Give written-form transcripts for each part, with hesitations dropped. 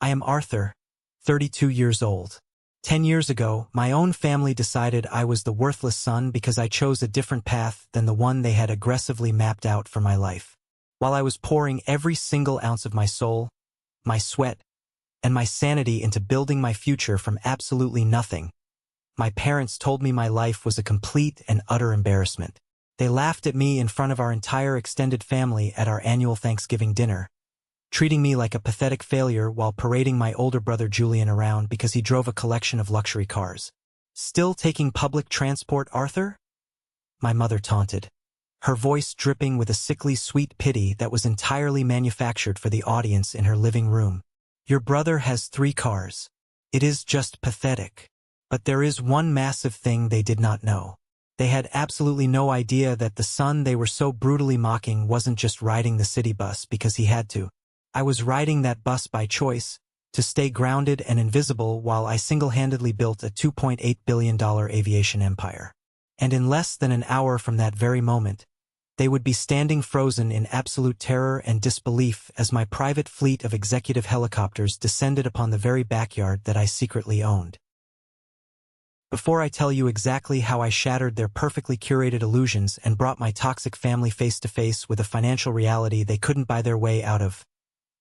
I am Arthur, 32 years old. 10 years ago, my own family decided I was the worthless son because I chose a different path than the one they had aggressively mapped out for my life. While I was pouring every single ounce of my soul, my sweat, and my sanity into building my future from absolutely nothing, my parents told me my life was a complete and utter embarrassment. They laughed at me in front of our entire extended family at our annual Thanksgiving dinner, treating me like a pathetic failure while parading my older brother Julian around because he drove a collection of luxury cars. "Still taking public transport, Arthur?" my mother taunted, her voice dripping with a sickly sweet pity that was entirely manufactured for the audience in her living room. "Your brother has 3 cars. It is just pathetic." But there is one massive thing they did not know. They had absolutely no idea that the son they were so brutally mocking wasn't just riding the city bus because he had to. I was riding that bus by choice, to stay grounded and invisible while I single-handedly built a $2.8 billion aviation empire. And in less than an hour from that very moment, they would be standing frozen in absolute terror and disbelief as my private fleet of executive helicopters descended upon the very backyard that I secretly owned. Before I tell you exactly how I shattered their perfectly curated illusions and brought my toxic family face-to-face with a financial reality they couldn't buy their way out of,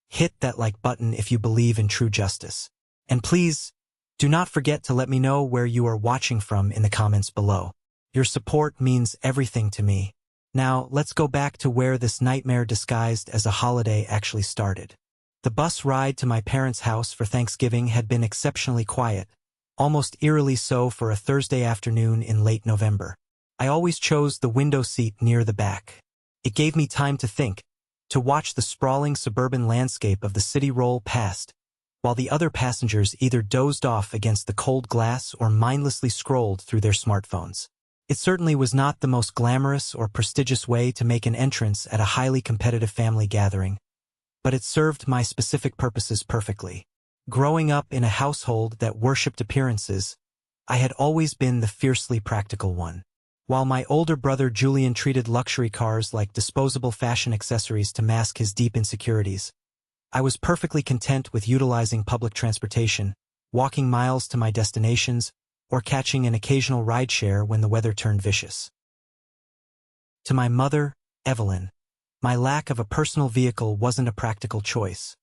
hit that like button if you believe in true justice. And please, do not forget to let me know where you are watching from in the comments below. Your support means everything to me. Now, let's go back to where this nightmare disguised as a holiday actually started. The bus ride to my parents' house for Thanksgiving had been exceptionally quiet, almost eerily so for a Thursday afternoon in late November. I always chose the window seat near the back. It gave me time to think, to watch the sprawling suburban landscape of the city roll past, while the other passengers either dozed off against the cold glass or mindlessly scrolled through their smartphones. It certainly was not the most glamorous or prestigious way to make an entrance at a highly competitive family gathering, but it served my specific purposes perfectly. Growing up in a household that worshipped appearances, I had always been the fiercely practical one. While my older brother Julian treated luxury cars like disposable fashion accessories to mask his deep insecurities, I was perfectly content with utilizing public transportation, walking miles to my destinations, or catching an occasional rideshare when the weather turned vicious. To my mother, Evelyn, my lack of a personal vehicle wasn't a practical choice.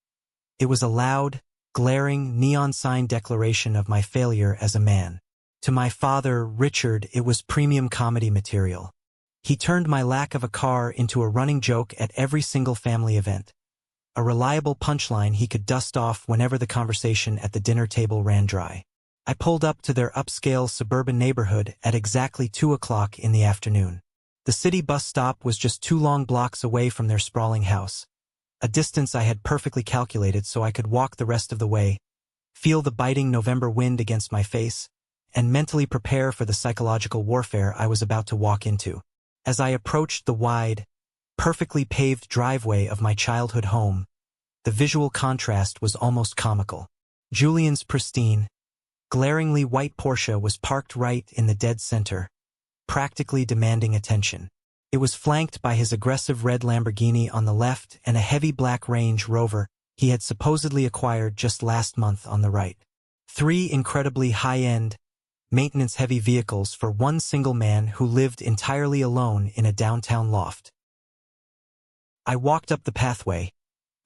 It was a loud, glaring, neon sign declaration of my failure as a man. To my father, Richard, it was premium comedy material. He turned my lack of a car into a running joke at every single family event, a reliable punchline he could dust off whenever the conversation at the dinner table ran dry. I pulled up to their upscale suburban neighborhood at exactly 2 o'clock in the afternoon. The city bus stop was just 2 long blocks away from their sprawling house, a distance I had perfectly calculated so I could walk the rest of the way, feel the biting November wind against my face, and mentally prepare for the psychological warfare I was about to walk into. As I approached the wide, perfectly paved driveway of my childhood home, the visual contrast was almost comical. Julian's pristine, glaringly white Porsche was parked right in the dead center, practically demanding attention. It was flanked by his aggressive red Lamborghini on the left and a heavy black Range Rover he had supposedly acquired just last month on the right. 3 incredibly high-end, maintenance-heavy vehicles for one single man who lived entirely alone in a downtown loft. I walked up the pathway,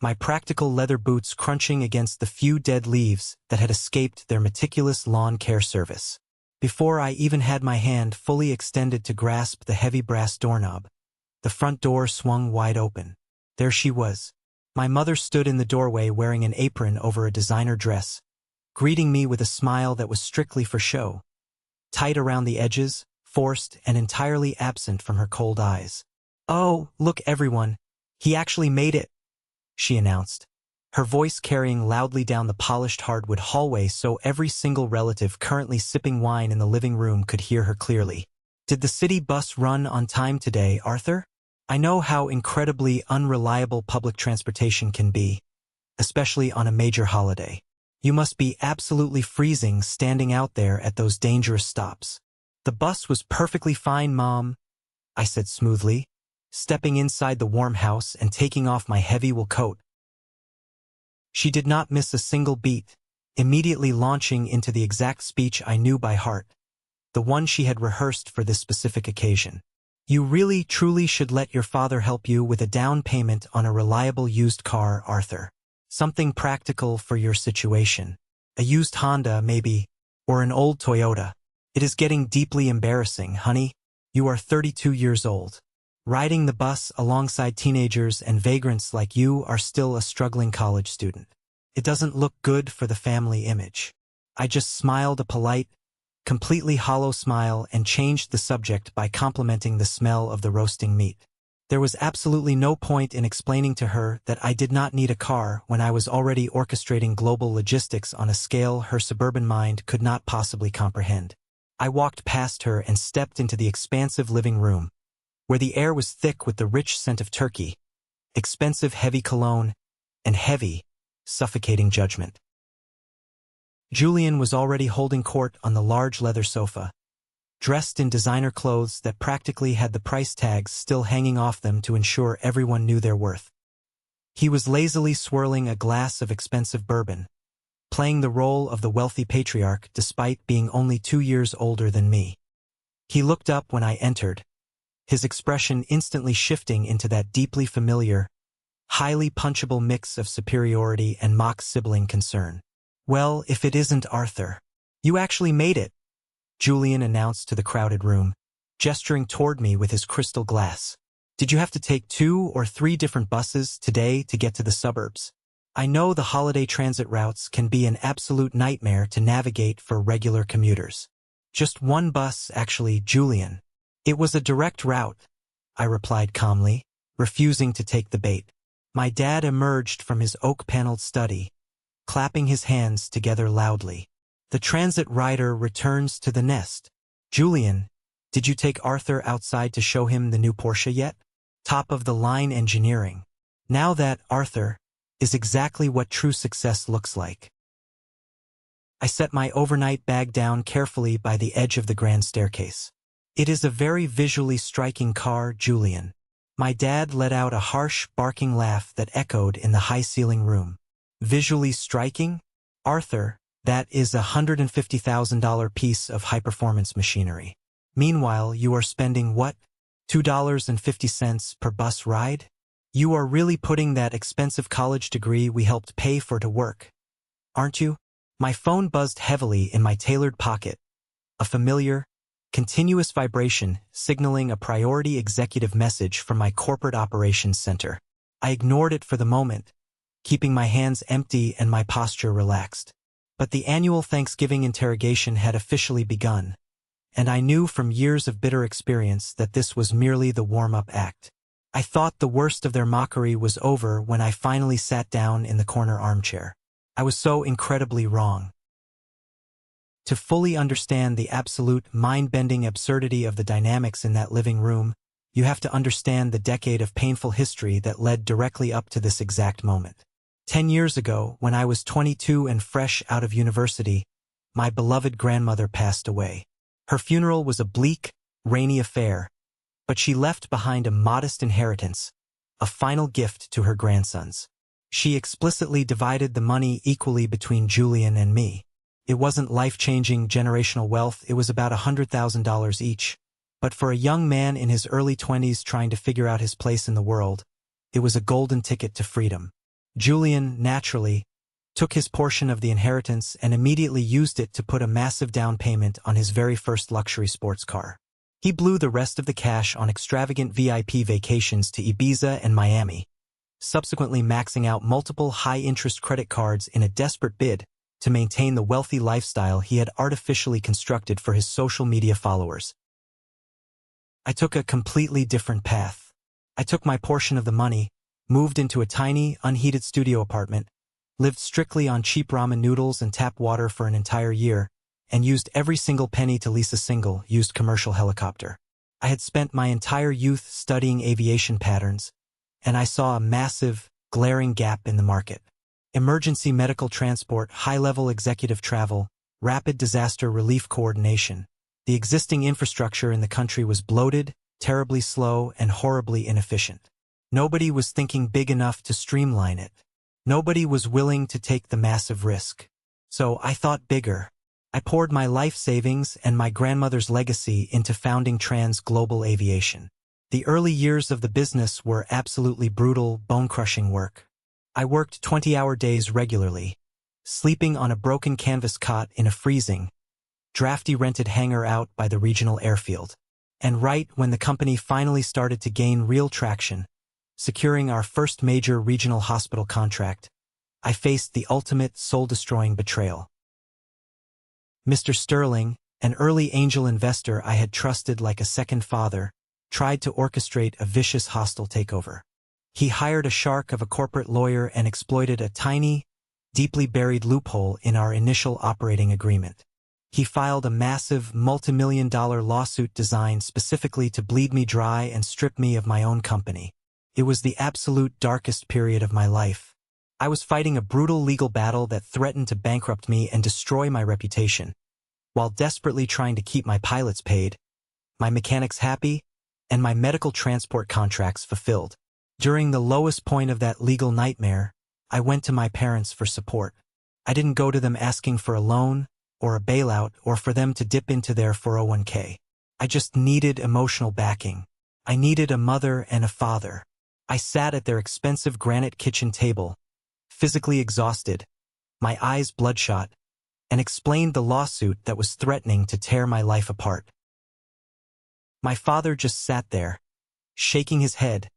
my practical leather boots crunching against the few dead leaves that had escaped their meticulous lawn care service. Before I even had my hand fully extended to grasp the heavy brass doorknob, the front door swung wide open. There she was. My mother stood in the doorway wearing an apron over a designer dress, greeting me with a smile that was strictly for show, tight around the edges, forced and entirely absent from her cold eyes. "Oh, look everyone, he actually made it," she announced, her voice carrying loudly down the polished hardwood hallway so every single relative currently sipping wine in the living room could hear her clearly. "Did the city bus run on time today, Arthur? I know how incredibly unreliable public transportation can be, especially on a major holiday. You must be absolutely freezing standing out there at those dangerous stops." "The bus was perfectly fine, Mom," I said smoothly, stepping inside the warm house and taking off my heavy wool coat. She did not miss a single beat, immediately launching into the exact speech I knew by heart, the one she had rehearsed for this specific occasion. You really, truly should let your father help you with a down payment on a reliable used car, Arthur. Something practical for your situation. A used Honda, maybe, or an old Toyota. It is getting deeply embarrassing, honey. You are 32 years old. Riding the bus alongside teenagers and vagrants like you are still a struggling college student. It doesn't look good for the family image. I just smiled a polite, completely hollow smile and changed the subject by complimenting the smell of the roasting meat. There was absolutely no point in explaining to her that I did not need a car when I was already orchestrating global logistics on a scale her suburban mind could not possibly comprehend. I walked past her and stepped into the expansive living room, where the air was thick with the rich scent of turkey, expensive heavy cologne, and heavy, suffocating judgment. Julian was already holding court on the large leather sofa, dressed in designer clothes that practically had the price tags still hanging off them to ensure everyone knew their worth. He was lazily swirling a glass of expensive bourbon, playing the role of the wealthy patriarch despite being only 2 years older than me. He looked up when I entered, his expression instantly shifting into that deeply familiar, highly punchable mix of superiority and mock sibling concern. Well, if it isn't Arthur. You actually made it, Julian announced to the crowded room, gesturing toward me with his crystal glass. Did you have to take 2 or 3 different buses today to get to the suburbs? I know the holiday transit routes can be an absolute nightmare to navigate for regular commuters. Just one bus, actually, Julian. It was a direct route, I replied calmly, refusing to take the bait. My dad emerged from his oak-paneled study, clapping his hands together loudly. The transit rider returns to the nest. Julian, did you take Arthur outside to show him the new Porsche yet? Top-of-the-line engineering. Now that, Arthur, is exactly what true success looks like. I set my overnight bag down carefully by the edge of the grand staircase. It is a very visually striking car, Julian. My dad let out a harsh, barking laugh that echoed in the high-ceiling room. Visually striking? Arthur, that is a $150,000 piece of high-performance machinery. Meanwhile, you are spending what? $2.50 per bus ride? You are really putting that expensive college degree we helped pay for to work, aren't you? My phone buzzed heavily in my tailored pocket, a familiar, continuous vibration signaling a priority executive message from my corporate operations center. I ignored it for the moment, keeping my hands empty and my posture relaxed. But the annual Thanksgiving interrogation had officially begun, and I knew from years of bitter experience that this was merely the warm-up act. I thought the worst of their mockery was over when I finally sat down in the corner armchair. I was so incredibly wrong. To fully understand the absolute mind-bending absurdity of the dynamics in that living room, you have to understand the decade of painful history that led directly up to this exact moment. 10 years ago, when I was 22 and fresh out of university, my beloved grandmother passed away. Her funeral was a bleak, rainy affair, but she left behind a modest inheritance, a final gift to her grandsons. She explicitly divided the money equally between Julian and me. It wasn't life-changing generational wealth, it was about $100,000 each, but for a young man in his early 20s trying to figure out his place in the world, it was a golden ticket to freedom. Julian, naturally, took his portion of the inheritance and immediately used it to put a massive down payment on his very first luxury sports car. He blew the rest of the cash on extravagant VIP vacations to Ibiza and Miami, subsequently maxing out multiple high-interest credit cards in a desperate bid to maintain the wealthy lifestyle he had artificially constructed for his social media followers. I took a completely different path. I took my portion of the money, moved into a tiny, unheated studio apartment, lived strictly on cheap ramen noodles and tap water for an entire year, and used every single penny to lease a single, used commercial helicopter. I had spent my entire youth studying aviation patterns, and I saw a massive, glaring gap in the market. Emergency medical transport, high-level executive travel, rapid disaster relief coordination. The existing infrastructure in the country was bloated, terribly slow, and horribly inefficient. Nobody was thinking big enough to streamline it. Nobody was willing to take the massive risk. So I thought bigger. I poured my life savings and my grandmother's legacy into founding Trans Global Aviation. The early years of the business were absolutely brutal, bone-crushing work. I worked 20-hour days regularly, sleeping on a broken canvas cot in a freezing, drafty rented hangar out by the regional airfield. And right when the company finally started to gain real traction, securing our first major regional hospital contract, I faced the ultimate soul-destroying betrayal. Mr. Sterling, an early angel investor I had trusted like a second father, tried to orchestrate a vicious hostile takeover. He hired a shark of a corporate lawyer and exploited a tiny, deeply buried loophole in our initial operating agreement. He filed a massive, multi-million-dollar lawsuit designed specifically to bleed me dry and strip me of my own company. It was the absolute darkest period of my life. I was fighting a brutal legal battle that threatened to bankrupt me and destroy my reputation, while desperately trying to keep my pilots paid, my mechanics happy, and my medical transport contracts fulfilled. During the lowest point of that legal nightmare, I went to my parents for support. I didn't go to them asking for a loan, or a bailout, or for them to dip into their 401k. I just needed emotional backing. I needed a mother and a father. I sat at their expensive granite kitchen table, physically exhausted, my eyes bloodshot, and explained the lawsuit that was threatening to tear my life apart. My father just sat there, shaking his head,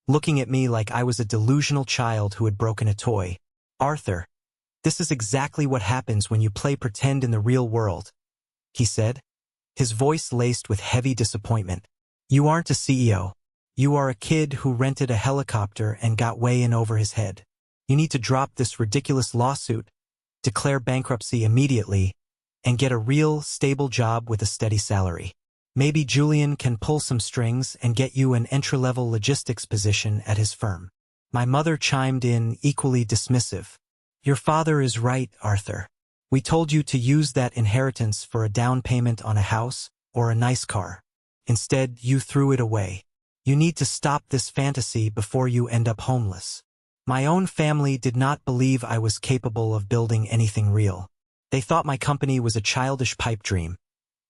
looking at me like I was a delusional child who had broken a toy. "Arthur, this is exactly what happens when you play pretend in the real world," he said, his voice laced with heavy disappointment. "You aren't a CEO. You are a kid who rented a helicopter and got way in over his head. You need to drop this ridiculous lawsuit, declare bankruptcy immediately, and get a real, stable job with a steady salary. Maybe Julian can pull some strings and get you an entry-level logistics position at his firm." My mother chimed in, equally dismissive. "Your father is right, Arthur. We told you to use that inheritance for a down payment on a house or a nice car. Instead, you threw it away. You need to stop this fantasy before you end up homeless." My own family did not believe I was capable of building anything real. They thought my company was a childish pipe dream,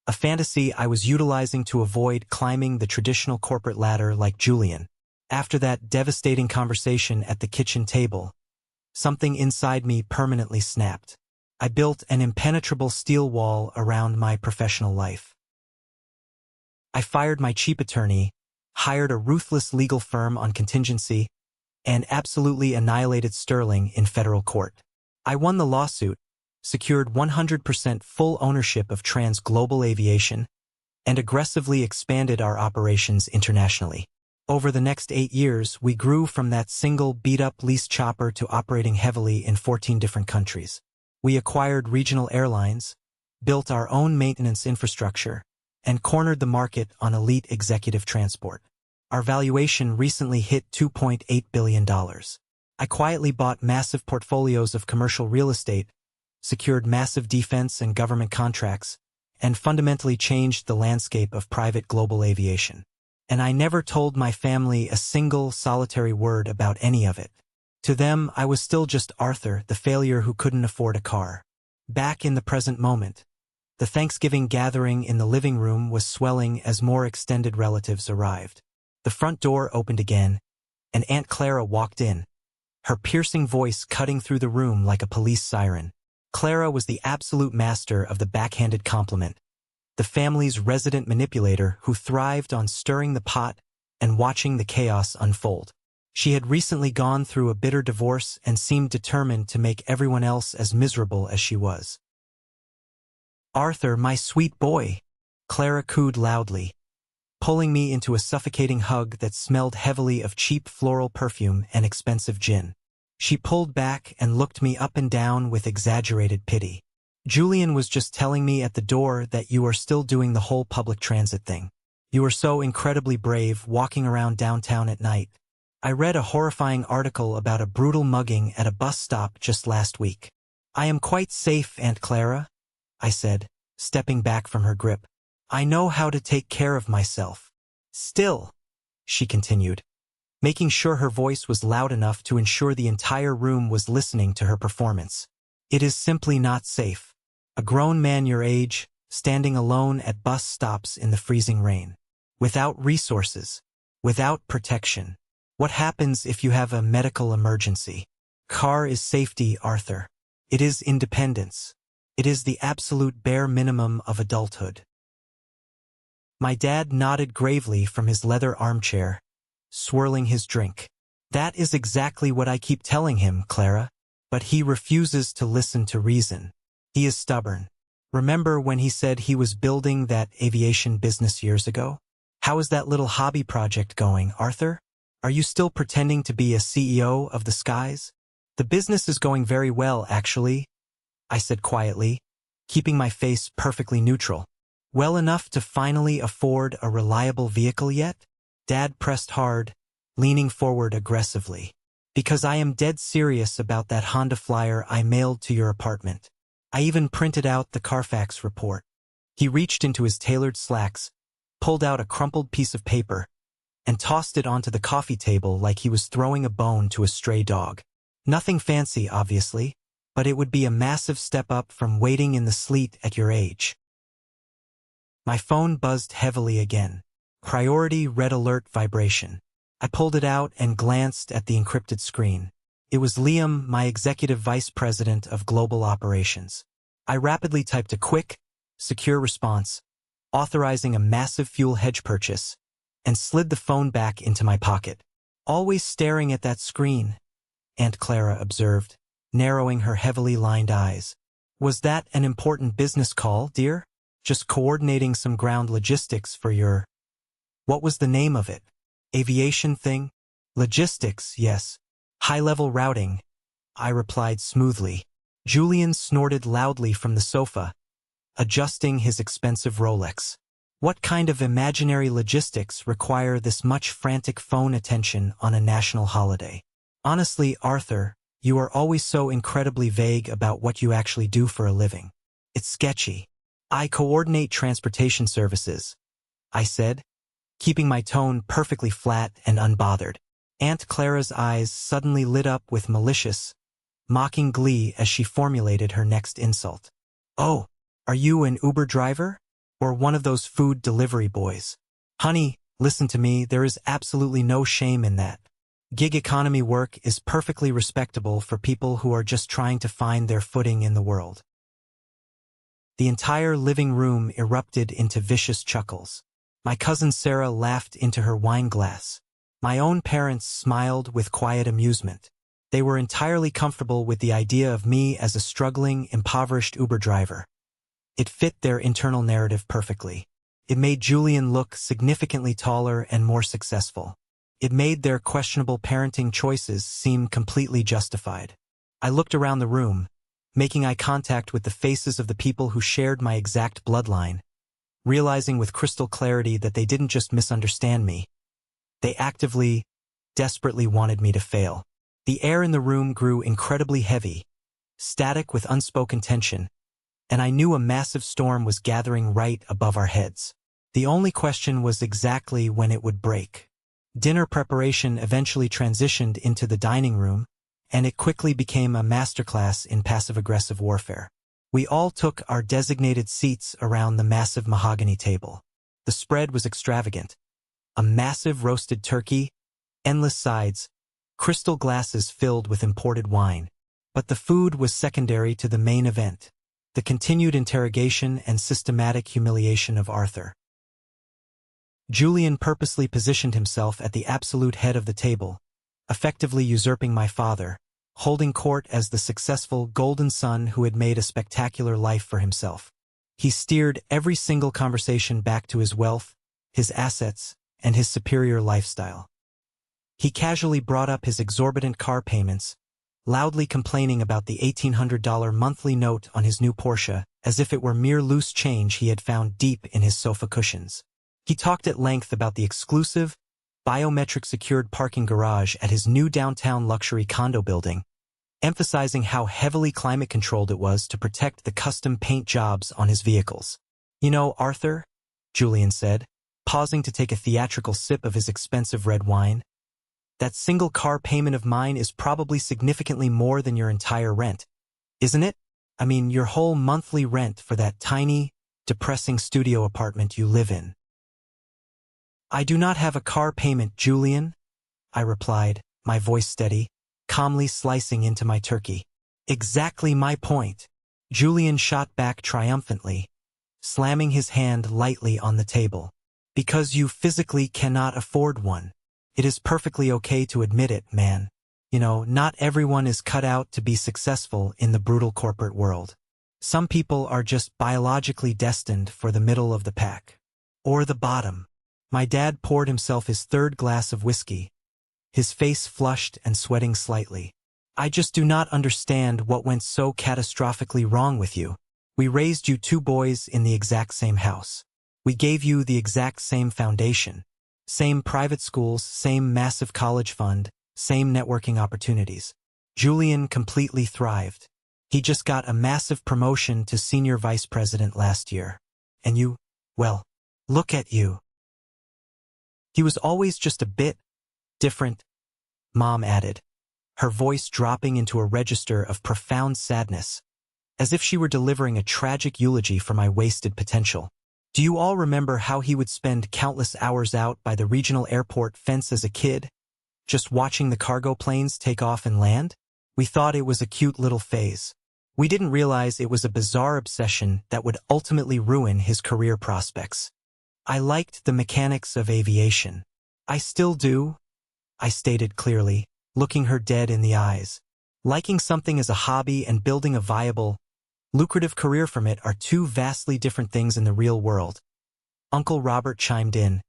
a fantasy I was utilizing to avoid climbing the traditional corporate ladder like Julian. After that devastating conversation at the kitchen table, something inside me permanently snapped. I built an impenetrable steel wall around my professional life. I fired my cheap attorney, hired a ruthless legal firm on contingency, and absolutely annihilated Sterling in federal court. I won the lawsuit, secured 100% full ownership of Trans Global Aviation, and aggressively expanded our operations internationally. Over the next 8 years, we grew from that single beat-up lease chopper to operating heavily in 14 different countries. We acquired regional airlines, built our own maintenance infrastructure, and cornered the market on elite executive transport. Our valuation recently hit $2.8 billion. I quietly bought massive portfolios of commercial real estate, secured massive defense and government contracts, and fundamentally changed the landscape of private global aviation. And I never told my family a single solitary word about any of it. To them, I was still just Arthur, the failure who couldn't afford a car. Back in the present moment, the Thanksgiving gathering in the living room was swelling as more extended relatives arrived. The front door opened again, and Aunt Clara walked in, her piercing voice cutting through the room like a police siren. Clara was the absolute master of the backhanded compliment, the family's resident manipulator who thrived on stirring the pot and watching the chaos unfold. She had recently gone through a bitter divorce and seemed determined to make everyone else as miserable as she was. "Arthur, my sweet boy," Clara cooed loudly, pulling me into a suffocating hug that smelled heavily of cheap floral perfume and expensive gin. She pulled back and looked me up and down with exaggerated pity. "Julian was just telling me at the door that you are still doing the whole public transit thing. You are so incredibly brave walking around downtown at night. I read a horrifying article about a brutal mugging at a bus stop just last week." "I am quite safe, Aunt Clara," I said, stepping back from her grip. "I know how to take care of myself." "Still," she continued, making sure her voice was loud enough to ensure the entire room was listening to her performance. It is simply not safe. A grown man your age, standing alone at bus stops in the freezing rain. Without resources. Without protection. What happens if you have a medical emergency? Car is safety, Arthur. It is independence. It is the absolute bare minimum of adulthood. My dad nodded gravely from his leather armchair, swirling his drink. That is exactly what I keep telling him, Clara. But he refuses to listen to reason. He is stubborn. Remember when he said he was building that aviation business years ago? How is that little hobby project going, Arthur? Are you still pretending to be a CEO of the skies? The business is going very well, actually, I said quietly, keeping my face perfectly neutral. Well enough to finally afford a reliable vehicle yet? Dad pressed hard, leaning forward aggressively. Because I am dead serious about that Honda Flyer I mailed to your apartment. I even printed out the Carfax report. He reached into his tailored slacks, pulled out a crumpled piece of paper, and tossed it onto the coffee table like he was throwing a bone to a stray dog. Nothing fancy, obviously, but it would be a massive step up from waiting in the sleet at your age. My phone buzzed heavily again. Priority red alert vibration. I pulled it out and glanced at the encrypted screen. It was Liam, my executive vice president of global operations. I rapidly typed a quick, secure response, authorizing a massive fuel hedge purchase, and slid the phone back into my pocket. Always staring at that screen, Aunt Clara observed, narrowing her heavily lined eyes. Was that an important business call, dear? Just coordinating some ground logistics for your... What was the name of it? Aviation thing? Logistics, yes. High-level routing, I replied smoothly. Julian snorted loudly from the sofa, adjusting his expensive Rolex. What kind of imaginary logistics require this much frantic phone attention on a national holiday? Honestly, Arthur, you are always so incredibly vague about what you actually do for a living. It's sketchy. I coordinate transportation services, I said, keeping my tone perfectly flat and unbothered. Aunt Clara's eyes suddenly lit up with malicious, mocking glee as she formulated her next insult. Oh, are you an Uber driver? Or one of those food delivery boys? Honey, listen to me, there is absolutely no shame in that. Gig economy work is perfectly respectable for people who are just trying to find their footing in the world. The entire living room erupted into vicious chuckles. My cousin Sarah laughed into her wine glass. My own parents smiled with quiet amusement. They were entirely comfortable with the idea of me as a struggling, impoverished Uber driver. It fit their internal narrative perfectly. It made Julian look significantly taller and more successful. It made their questionable parenting choices seem completely justified. I looked around the room, making eye contact with the faces of the people who shared my exact bloodline, realizing with crystal clarity that they didn't just misunderstand me. They actively, desperately wanted me to fail. The air in the room grew incredibly heavy, static with unspoken tension, and I knew a massive storm was gathering right above our heads. The only question was exactly when it would break. Dinner preparation eventually transitioned into the dining room, and it quickly became a masterclass in passive-aggressive warfare. We all took our designated seats around the massive mahogany table. The spread was extravagant. A massive roasted turkey, endless sides, crystal glasses filled with imported wine. But the food was secondary to the main event, the continued interrogation and systematic humiliation of Arthur. Julian purposely positioned himself at the absolute head of the table, effectively usurping my father, holding court as the successful golden son who had made a spectacular life for himself. He steered every single conversation back to his wealth, his assets, and his superior lifestyle. He casually brought up his exorbitant car payments, loudly complaining about the $1,800 monthly note on his new Porsche, as if it were mere loose change he had found deep in his sofa cushions. He talked at length about the exclusive, biometric-secured parking garage at his new downtown luxury condo building, emphasizing how heavily climate-controlled it was to protect the custom paint jobs on his vehicles. You know, Arthur, Julian said, pausing to take a theatrical sip of his expensive red wine, That single car payment of mine is probably significantly more than your entire rent, isn't it? I mean, your whole monthly rent for that tiny, depressing studio apartment you live in. I do not have a car payment, Julian, I replied, my voice steady, calmly slicing into my turkey. Exactly my point. Julian shot back triumphantly, slamming his hand lightly on the table. Because you physically cannot afford one. It is perfectly okay to admit it, man. You know, not everyone is cut out to be successful in the brutal corporate world. Some people are just biologically destined for the middle of the pack. Or the bottom. My dad poured himself his third glass of whiskey, his face flushed and sweating slightly. I just do not understand what went so catastrophically wrong with you. We raised you two boys in the exact same house. We gave you the exact same foundation. Same private schools, same massive college fund, same networking opportunities. Julian completely thrived. He just got a massive promotion to senior vice president last year. And you, well, look at you. He was always just a bit different, Mom added, her voice dropping into a register of profound sadness, as if she were delivering a tragic eulogy for my wasted potential. Do you all remember how he would spend countless hours out by the regional airport fence as a kid, just watching the cargo planes take off and land? We thought it was a cute little phase. We didn't realize it was a bizarre obsession that would ultimately ruin his career prospects. I liked the mechanics of aviation. I still do, I stated clearly, looking her dead in the eyes. Liking something as a hobby and building a viable, lucrative career from it are two vastly different things in the real world. Uncle Robert chimed in,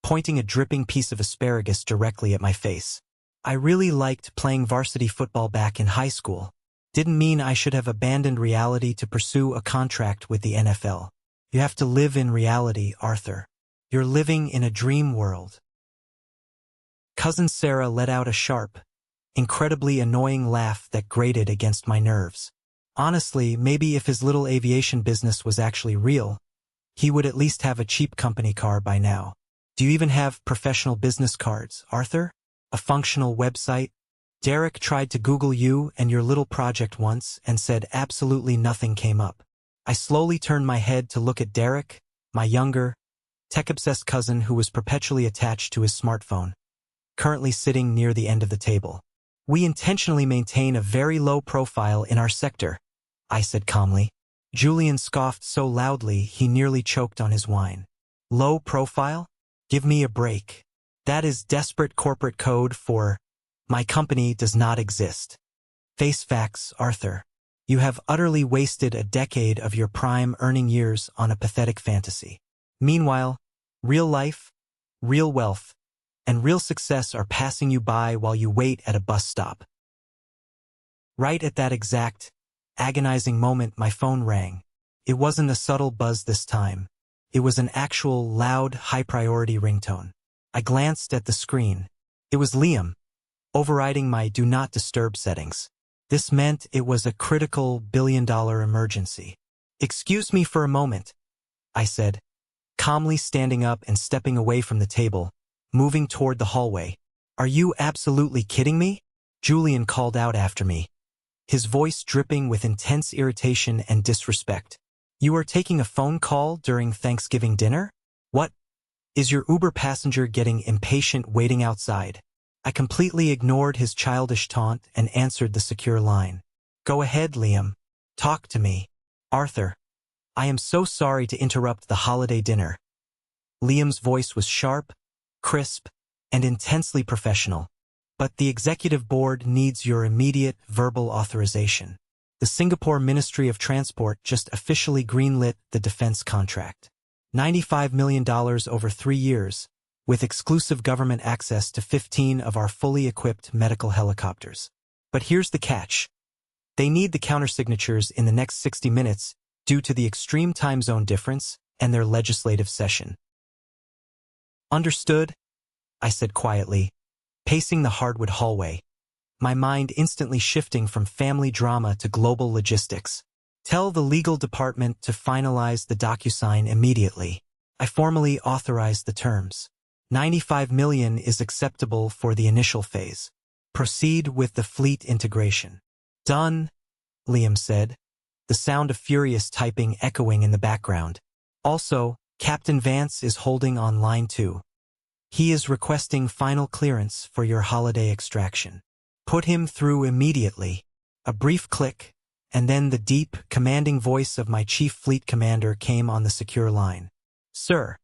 pointing a dripping piece of asparagus directly at my face. I really liked playing varsity football back in high school. Didn't mean I should have abandoned reality to pursue a contract with the NFL. You have to live in reality, Arthur. You're living in a dream world. Cousin Sarah let out a sharp, incredibly annoying laugh that grated against my nerves. Honestly, maybe if his little aviation business was actually real, he would at least have a cheap company car by now. Do you even have professional business cards, Arthur? A functional website? Derek tried to Google you and your little project once and said absolutely nothing came up. I slowly turned my head to look at Derek, my younger, tech-obsessed cousin who was perpetually attached to his smartphone, currently sitting near the end of the table. We intentionally maintain a very low profile in our sector, I said calmly. Julian scoffed so loudly he nearly choked on his wine. Low profile? Give me a break. That is desperate corporate code for, my company does not exist. Face facts, Arthur. You have utterly wasted a decade of your prime earning years on a pathetic fantasy. Meanwhile, real life, real wealth, and real success are passing you by while you wait at a bus stop. Right at that exact, agonizing moment my phone rang. It wasn't a subtle buzz this time. It was an actual, loud, high-priority ringtone. I glanced at the screen. It was Liam, overriding my Do Not Disturb settings. This meant it was a critical billion-dollar emergency. Excuse me for a moment, I said, calmly standing up and stepping away from the table, moving toward the hallway. Are you absolutely kidding me? Julian called out after me, his voice dripping with intense irritation and disrespect. You are taking a phone call during Thanksgiving dinner? What? Is your Uber passenger getting impatient waiting outside? I completely ignored his childish taunt and answered the secure line. Go ahead, Liam. Talk to me. Arthur. I am so sorry to interrupt the holiday dinner. Liam's voice was sharp, crisp, and intensely professional. But the executive board needs your immediate verbal authorization. The Singapore Ministry of Transport just officially greenlit the defense contract. $95 million over 3 years, with exclusive government access to 15 of our fully equipped medical helicopters. But here's the catch. They need the countersignatures in the next 60 minutes due to the extreme time zone difference and their legislative session. Understood? I said quietly, pacing the hardwood hallway, my mind instantly shifting from family drama to global logistics. Tell the legal department to finalize the DocuSign immediately. I formally authorized the terms. $95 million is acceptable for the initial phase. Proceed with the fleet integration. Done, Liam said, the sound of furious typing echoing in the background. Also, Captain Vance is holding on line 2. He is requesting final clearance for your holiday extraction. Put him through immediately. A brief click, and then the deep, commanding voice of my chief fleet commander came on the secure line. Sir,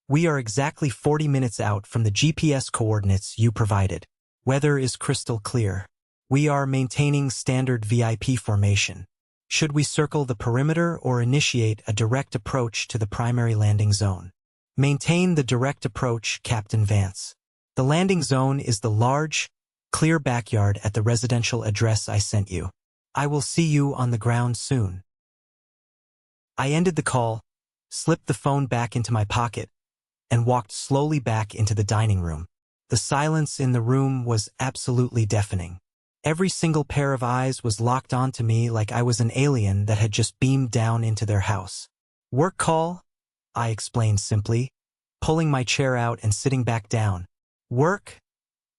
we are exactly 40 minutes out from the GPS coordinates you provided. Weather is crystal clear. We are maintaining standard VIP formation. Should we circle the perimeter or initiate a direct approach to the primary landing zone? Maintain the direct approach, Captain Vance. The landing zone is the large, clear backyard at the residential address I sent you. I will see you on the ground soon. I ended the call, slipped the phone back into my pocket, and walked slowly back into the dining room. The silence in the room was absolutely deafening. Every single pair of eyes was locked onto me like I was an alien that had just beamed down into their house. Work call? I explained simply, pulling my chair out and sitting back down. Work?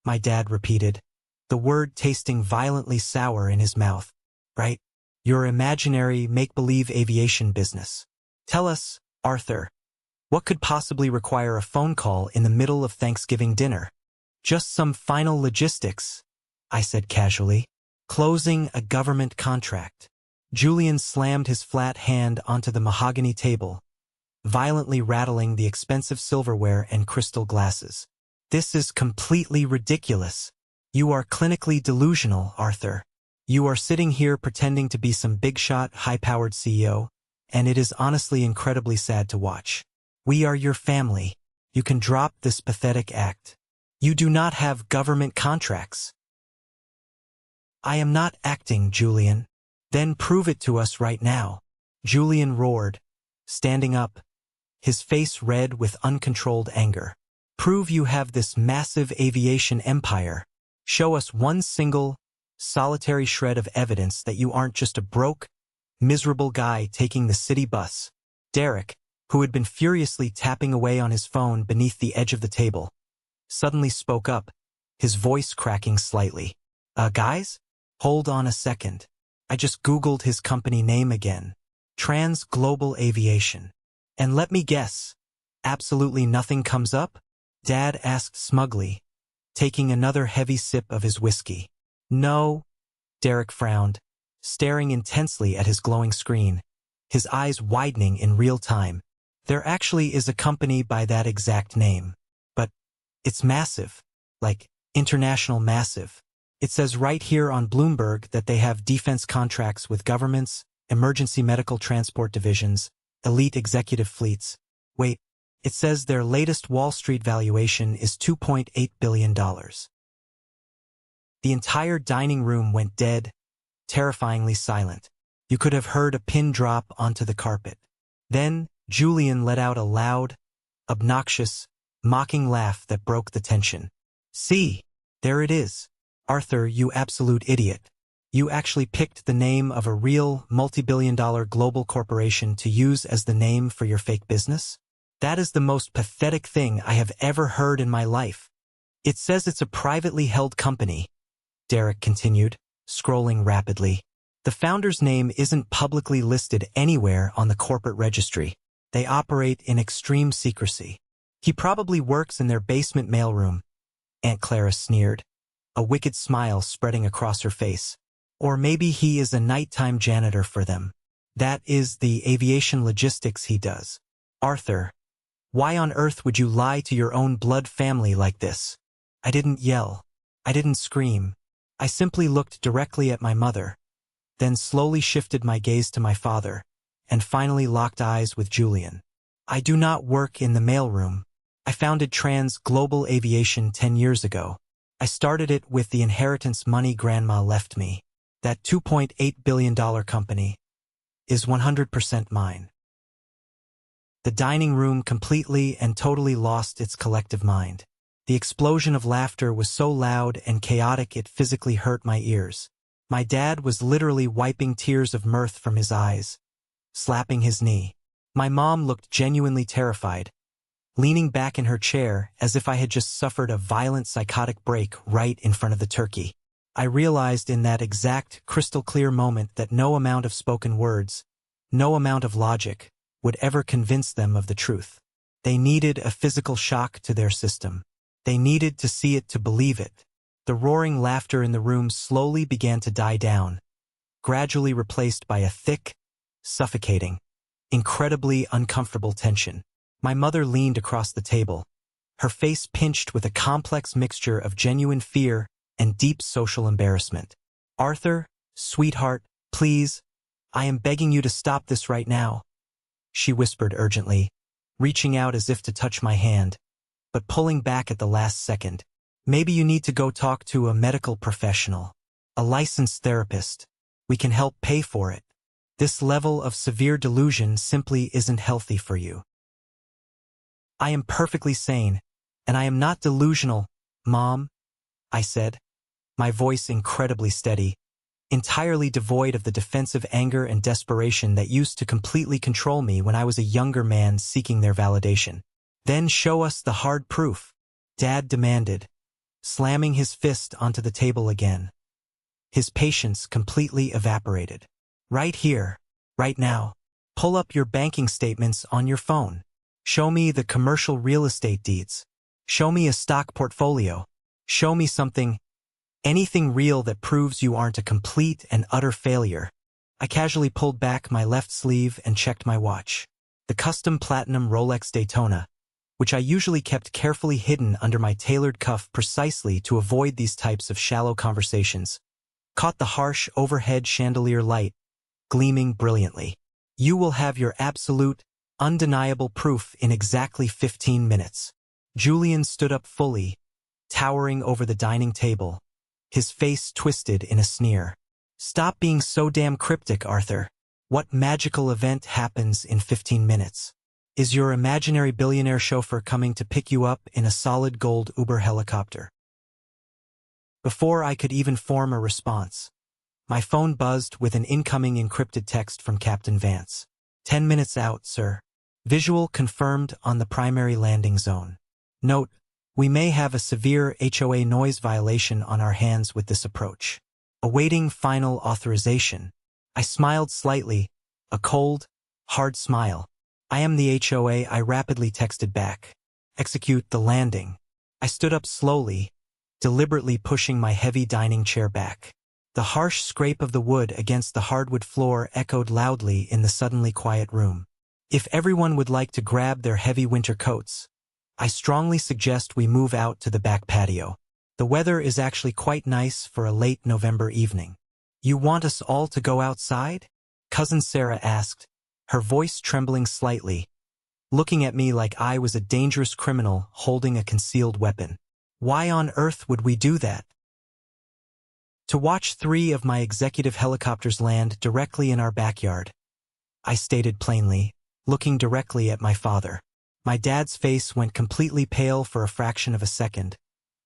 My dad repeated, the word tasting violently sour in his mouth. Right? Your imaginary make-believe aviation business. Tell us, Arthur, what could possibly require a phone call in the middle of Thanksgiving dinner? Just some final logistics, I said casually. Closing a government contract. Julian slammed his flat hand onto the mahogany table, violently rattling the expensive silverware and crystal glasses. This is completely ridiculous. You are clinically delusional, Arthur. You are sitting here pretending to be some big-shot, high-powered CEO, and it is honestly incredibly sad to watch. We are your family. You can drop this pathetic act. You do not have government contracts. I am not acting, Julian. Then prove it to us right now. Julian roared, standing up, his face red with uncontrolled anger. Prove you have this massive aviation empire. Show us one single, solitary shred of evidence that you aren't just a broke, miserable guy taking the city bus. Derek, who had been furiously tapping away on his phone beneath the edge of the table, suddenly spoke up, his voice cracking slightly. Guys? Hold on a second. I just Googled his company name again. Trans Global Aviation. And let me guess, absolutely nothing comes up? Dad asked smugly, taking another heavy sip of his whiskey. No, Derek frowned, staring intensely at his glowing screen, his eyes widening in real time. There actually is a company by that exact name. But it's massive, like international massive. It says right here on Bloomberg that they have defense contracts with governments, emergency medical transport divisions, elite executive fleets. Wait, it says their latest Wall Street valuation is $2.8 billion. The entire dining room went dead, terrifyingly silent. You could have heard a pin drop onto the carpet. Then, Julian let out a loud, obnoxious, mocking laugh that broke the tension. See, there it is. Arthur, you absolute idiot. You actually picked the name of a real, multi-billion-dollar global corporation to use as the name for your fake business? That is the most pathetic thing I have ever heard in my life. It says it's a privately held company, Derek continued, scrolling rapidly. The founder's name isn't publicly listed anywhere on the corporate registry. They operate in extreme secrecy. He probably works in their basement mailroom, Aunt Clara sneered, a wicked smile spreading across her face. Or maybe he is a nighttime janitor for them. That is the aviation logistics he does. Arthur, why on earth would you lie to your own blood family like this? I didn't yell. I didn't scream. I simply looked directly at my mother, then slowly shifted my gaze to my father, and finally locked eyes with Julian. I do not work in the mailroom. I founded Trans Global Aviation 10 years ago. I started it with the inheritance money Grandma left me. That $2.8 billion company is 100% mine. The dining room completely and totally lost its collective mind. The explosion of laughter was so loud and chaotic it physically hurt my ears. My dad was literally wiping tears of mirth from his eyes, slapping his knee. My mom looked genuinely terrified, leaning back in her chair as if I had just suffered a violent psychotic break right in front of the turkey. I realized in that exact, crystal-clear moment that no amount of spoken words, no amount of logic, would ever convince them of the truth. They needed a physical shock to their system. They needed to see it to believe it. The roaring laughter in the room slowly began to die down, gradually replaced by a thick, suffocating, incredibly uncomfortable tension. My mother leaned across the table, her face pinched with a complex mixture of genuine fear and deep social embarrassment. "Arthur, sweetheart, please, I am begging you to stop this right now," she whispered urgently, reaching out as if to touch my hand, but pulling back at the last second. "Maybe you need to go talk to a medical professional, a licensed therapist. We can help pay for it. This level of severe delusion simply isn't healthy for you." "I am perfectly sane, and I am not delusional, Mom," I said, my voice incredibly steady, entirely devoid of the defensive anger and desperation that used to completely control me when I was a younger man seeking their validation. "Then show us the hard proof," Dad demanded, slamming his fist onto the table again. His patience completely evaporated. "Right here, right now. Pull up your banking statements on your phone. Show me the commercial real estate deeds. Show me a stock portfolio. Show me something, anything real that proves you aren't a complete and utter failure." I casually pulled back my left sleeve and checked my watch. The custom platinum Rolex Daytona, which I usually kept carefully hidden under my tailored cuff precisely to avoid these types of shallow conversations, caught the harsh overhead chandelier light, gleaming brilliantly. "You will have your absolute, undeniable proof in exactly 15 minutes. Julian stood up fully, towering over the dining table, his face twisted in a sneer. "Stop being so damn cryptic, Arthur. What magical event happens in 15 minutes? Is your imaginary billionaire chauffeur coming to pick you up in a solid gold Uber helicopter?" Before I could even form a response, my phone buzzed with an incoming encrypted text from Captain Vance. "10 minutes out, sir. Visual confirmed on the primary landing zone. Note, we may have a severe HOA noise violation on our hands with this approach. Awaiting final authorization." I smiled slightly, a cold, hard smile. "I am the HOA," I rapidly texted back. "Execute the landing." I stood up slowly, deliberately pushing my heavy dining chair back. The harsh scrape of the wood against the hardwood floor echoed loudly in the suddenly quiet room. "If everyone would like to grab their heavy winter coats, I strongly suggest we move out to the back patio. The weather is actually quite nice for a late November evening." "You want us all to go outside?" Cousin Sarah asked, her voice trembling slightly, looking at me like I was a dangerous criminal holding a concealed weapon. "Why on earth would we do that?" "To watch 3 of my executive helicopters land directly in our backyard," I stated plainly, looking directly at my father. My dad's face went completely pale for a fraction of a second,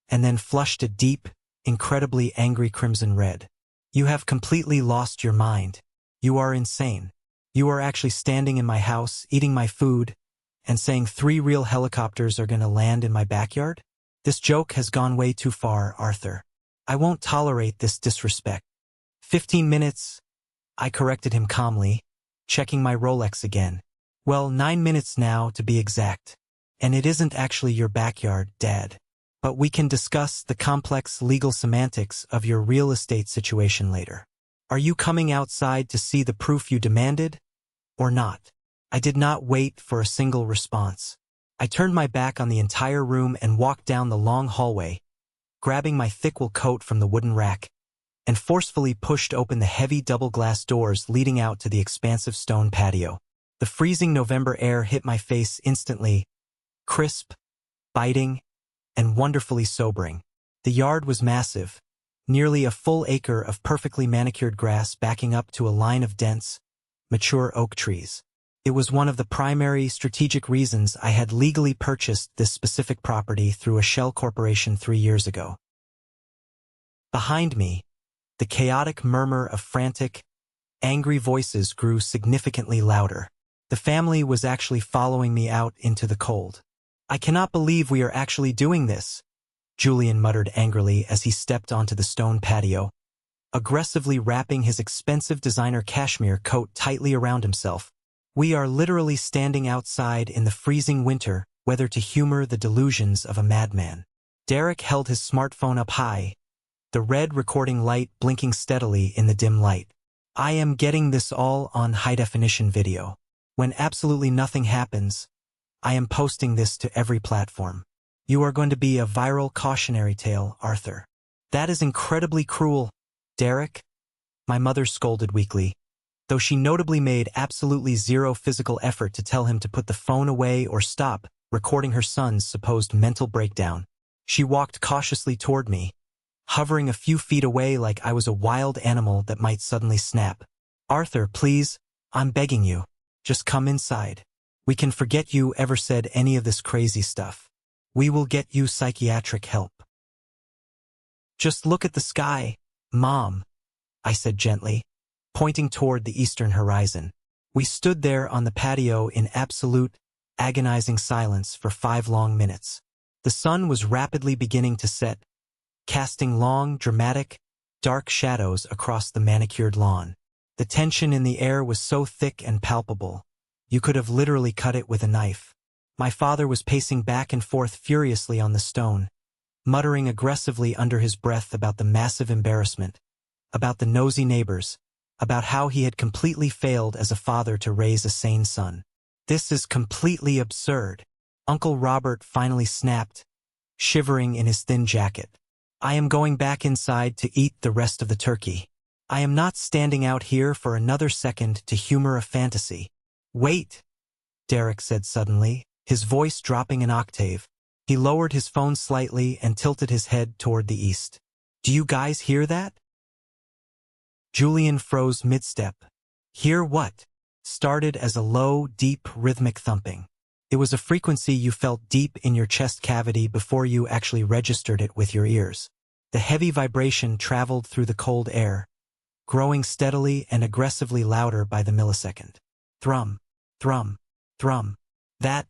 and then flushed a deep, incredibly angry crimson red. "You have completely lost your mind. You are insane. You are actually standing in my house, eating my food, and saying 3 real helicopters are going to land in my backyard? This joke has gone way too far, Arthur. I won't tolerate this disrespect." 15 minutes, I corrected him calmly, checking my Rolex again. "Well, 9 minutes now to be exact. And it isn't actually your backyard, Dad. But we can discuss the complex legal semantics of your real estate situation later. Are you coming outside to see the proof you demanded, or not?" I did not wait for a single response. I turned my back on the entire room and walked down the long hallway, grabbing my thick wool coat from the wooden rack, and forcefully pushed open the heavy double-glass doors leading out to the expansive stone patio. The freezing November air hit my face instantly, crisp, biting, and wonderfully sobering. The yard was massive, nearly a full acre of perfectly manicured grass backing up to a line of dense, mature oak trees. It was one of the primary strategic reasons I had legally purchased this specific property through a shell corporation 3 years ago. Behind me, the chaotic murmur of frantic, angry voices grew significantly louder. The family was actually following me out into the cold. I cannot believe we are actually doing this, Julian muttered angrily as he stepped onto the stone patio, aggressively wrapping his expensive designer cashmere coat tightly around himself. We are literally standing outside in the freezing winter, whether to humor the delusions of a madman. Derek held his smartphone up high, the red recording light blinking steadily in the dim light. I am getting this all on high-definition video. When absolutely nothing happens, I am posting this to every platform. You are going to be a viral cautionary tale, Arthur. That is incredibly cruel, Derek, my mother scolded weakly, though she notably made absolutely zero physical effort to tell him to put the phone away or stop recording her son's supposed mental breakdown. She walked cautiously toward me, hovering a few feet away like I was a wild animal that might suddenly snap. Arthur, please, I'm begging you. Just come inside. We can forget you ever said any of this crazy stuff. We will get you psychiatric help. Just look at the sky, Mom, I said gently, pointing toward the eastern horizon. We stood there on the patio in absolute, agonizing silence for 5 long minutes. The sun was rapidly beginning to set, casting long, dramatic, dark shadows across the manicured lawn. The tension in the air was so thick and palpable, you could have literally cut it with a knife. My father was pacing back and forth furiously on the stone, muttering aggressively under his breath about the massive embarrassment, about the nosy neighbors, about how he had completely failed as a father to raise a sane son. This is completely absurd, Uncle Robert finally snapped, shivering in his thin jacket. I am going back inside to eat the rest of the turkey. I am not standing out here for another second to humor a fantasy. Wait, Derek said suddenly, his voice dropping an octave. He lowered his phone slightly and tilted his head toward the east. Do you guys hear that? Julian froze mid-step. Hear what? Started as a low, deep, rhythmic thumping. It was a frequency you felt deep in your chest cavity before you actually registered it with your ears. The heavy vibration traveled through the cold air, growing steadily and aggressively louder by the millisecond. Thrum, thrum, thrum. That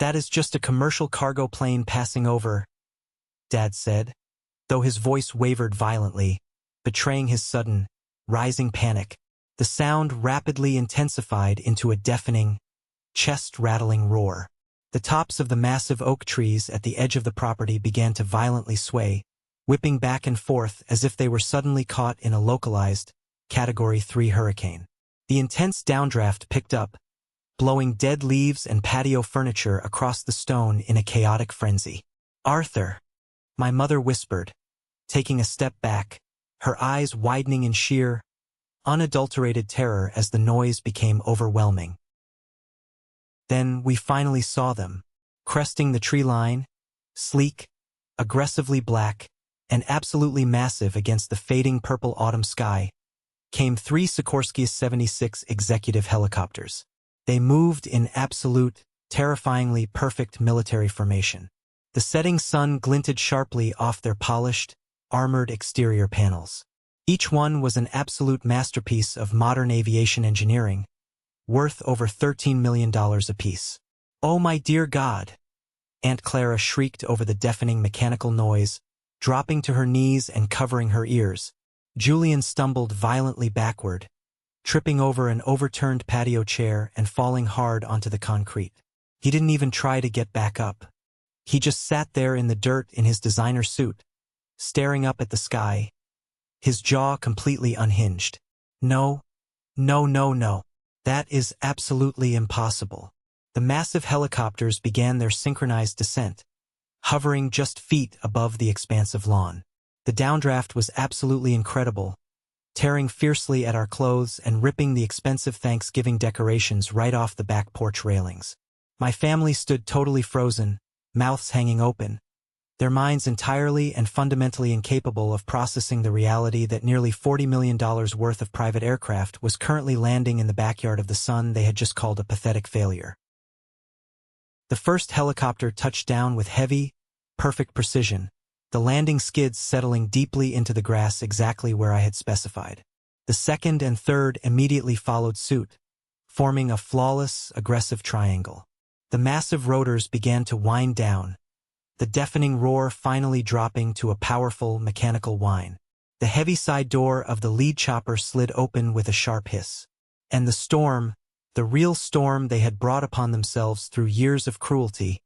is just a commercial cargo plane passing over, Dad said, though his voice wavered violently, betraying his sudden, rising panic. The sound rapidly intensified into a deafening, chest-rattling roar. The tops of the massive oak trees at the edge of the property began to violently sway, whipping back and forth as if they were suddenly caught in a localized, Category 3 hurricane. The intense downdraft picked up, blowing dead leaves and patio furniture across the stone in a chaotic frenzy. Arthur, my mother whispered, taking a step back, her eyes widening in sheer, unadulterated terror as the noise became overwhelming. Then we finally saw them, cresting the tree line, sleek, aggressively black, and absolutely massive against the fading purple autumn sky, came 3 Sikorsky 76 executive helicopters. They moved in absolute, terrifyingly perfect military formation. The setting sun glinted sharply off their polished, armored exterior panels. Each one was an absolute masterpiece of modern aviation engineering, worth over $13 million apiece. Oh my dear God! Aunt Clara shrieked over the deafening mechanical noise, dropping to her knees and covering her ears. Julian stumbled violently backward, tripping over an overturned patio chair and falling hard onto the concrete. He didn't even try to get back up. He just sat there in the dirt in his designer suit, staring up at the sky, his jaw completely unhinged. No, no, no, no. That is absolutely impossible. The massive helicopters began their synchronized descent, hovering just feet above the expansive lawn. The downdraft was absolutely incredible, tearing fiercely at our clothes and ripping the expensive Thanksgiving decorations right off the back porch railings. My family stood totally frozen, mouths hanging open, their minds entirely and fundamentally incapable of processing the reality that nearly $40 million worth of private aircraft was currently landing in the backyard of the son they had just called a pathetic failure. The first helicopter touched down with heavy, perfect precision, the landing skids settling deeply into the grass exactly where I had specified. The second and third immediately followed suit, forming a flawless, aggressive triangle. The massive rotors began to wind down, the deafening roar finally dropping to a powerful mechanical whine. The heavy side door of the lead chopper slid open with a sharp hiss. And the storm, the real storm they had brought upon themselves through years of cruelty,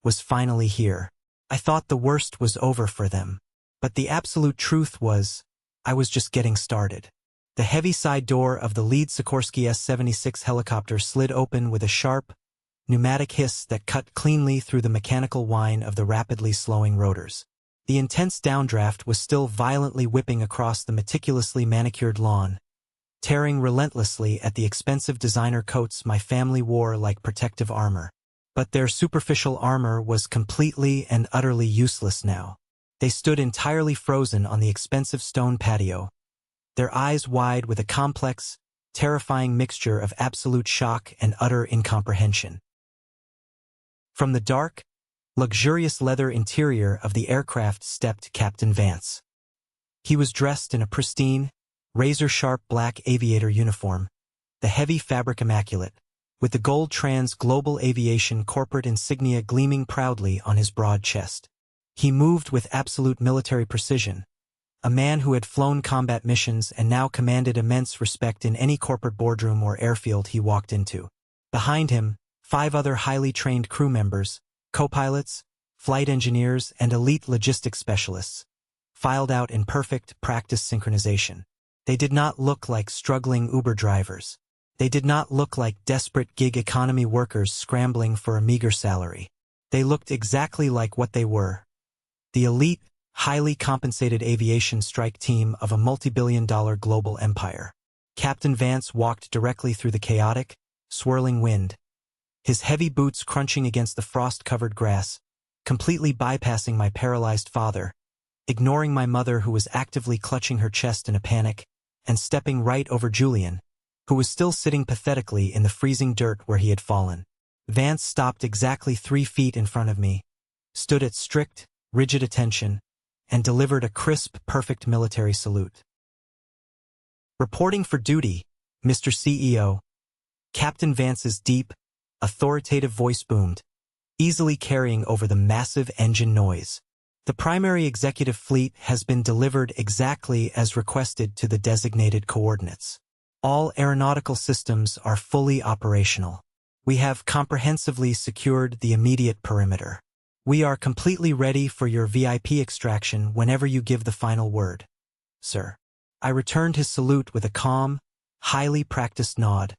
was finally here. I thought the worst was over for them. But the absolute truth was, I was just getting started. The heavy side door of the lead Sikorsky S-76 helicopter slid open with a sharp, pneumatic hiss that cut cleanly through the mechanical whine of the rapidly slowing rotors. The intense downdraft was still violently whipping across the meticulously manicured lawn, tearing relentlessly at the expensive designer coats my family wore like protective armor. But their superficial armor was completely and utterly useless now. They stood entirely frozen on the expensive stone patio, their eyes wide with a complex, terrifying mixture of absolute shock and utter incomprehension. From the dark, luxurious leather interior of the aircraft stepped Captain Vance. He was dressed in a pristine, razor-sharp black aviator uniform, the heavy fabric immaculate, with the gold Trans Global Aviation corporate insignia gleaming proudly on his broad chest. He moved with absolute military precision, a man who had flown combat missions and now commanded immense respect in any corporate boardroom or airfield he walked into. Behind him, 5 other highly trained crew members, co-pilots, flight engineers, and elite logistics specialists, filed out in perfect practice synchronization. They did not look like struggling Uber drivers. They did not look like desperate gig economy workers scrambling for a meager salary. They looked exactly like what they were: the elite, highly compensated aviation strike team of a multi-billion-dollar global empire. Captain Vance walked directly through the chaotic, swirling wind, his heavy boots crunching against the frost-covered grass, completely bypassing my paralyzed father, ignoring my mother who was actively clutching her chest in a panic, and stepping right over Julian, who was still sitting pathetically in the freezing dirt where he had fallen. Vance stopped exactly 3 feet in front of me, stood at strict, rigid attention, and delivered a crisp, perfect military salute. "Reporting for duty, Mr. CEO." Captain Vance's deep, authoritative voice boomed, easily carrying over the massive engine noise. "The primary executive fleet has been delivered exactly as requested to the designated coordinates. All aeronautical systems are fully operational. We have comprehensively secured the immediate perimeter. We are completely ready for your VIP extraction whenever you give the final word, sir." I returned his salute with a calm, highly practiced nod,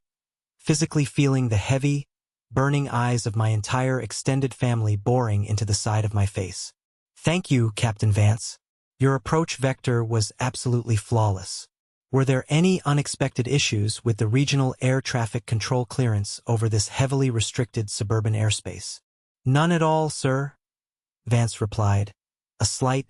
physically feeling the heavy, burning eyes of my entire extended family boring into the side of my face. "Thank you, Captain Vance. Your approach vector was absolutely flawless. Were there any unexpected issues with the regional air traffic control clearance over this heavily restricted suburban airspace?" "None at all, sir," Vance replied, a slight,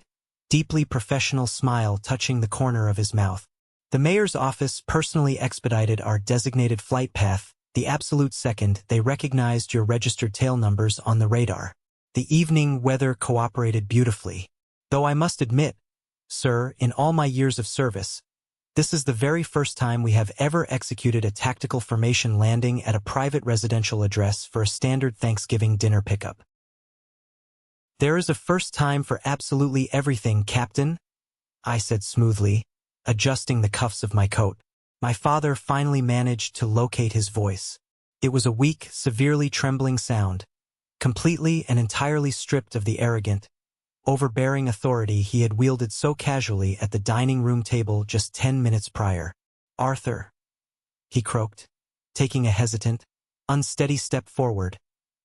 deeply professional smile touching the corner of his mouth. "The mayor's office personally expedited our designated flight path the absolute second they recognized your registered tail numbers on the radar. The evening weather cooperated beautifully. Though I must admit, sir, in all my years of service, this is the very first time we have ever executed a tactical formation landing at a private residential address for a standard Thanksgiving dinner pickup." "There is a first time for absolutely everything, Captain," I said smoothly, adjusting the cuffs of my coat. My father finally managed to locate his voice. It was a weak, severely trembling sound, completely and entirely stripped of the arrogant, overbearing authority he had wielded so casually at the dining room table just 10 minutes prior. "Arthur," he croaked, taking a hesitant, unsteady step forward,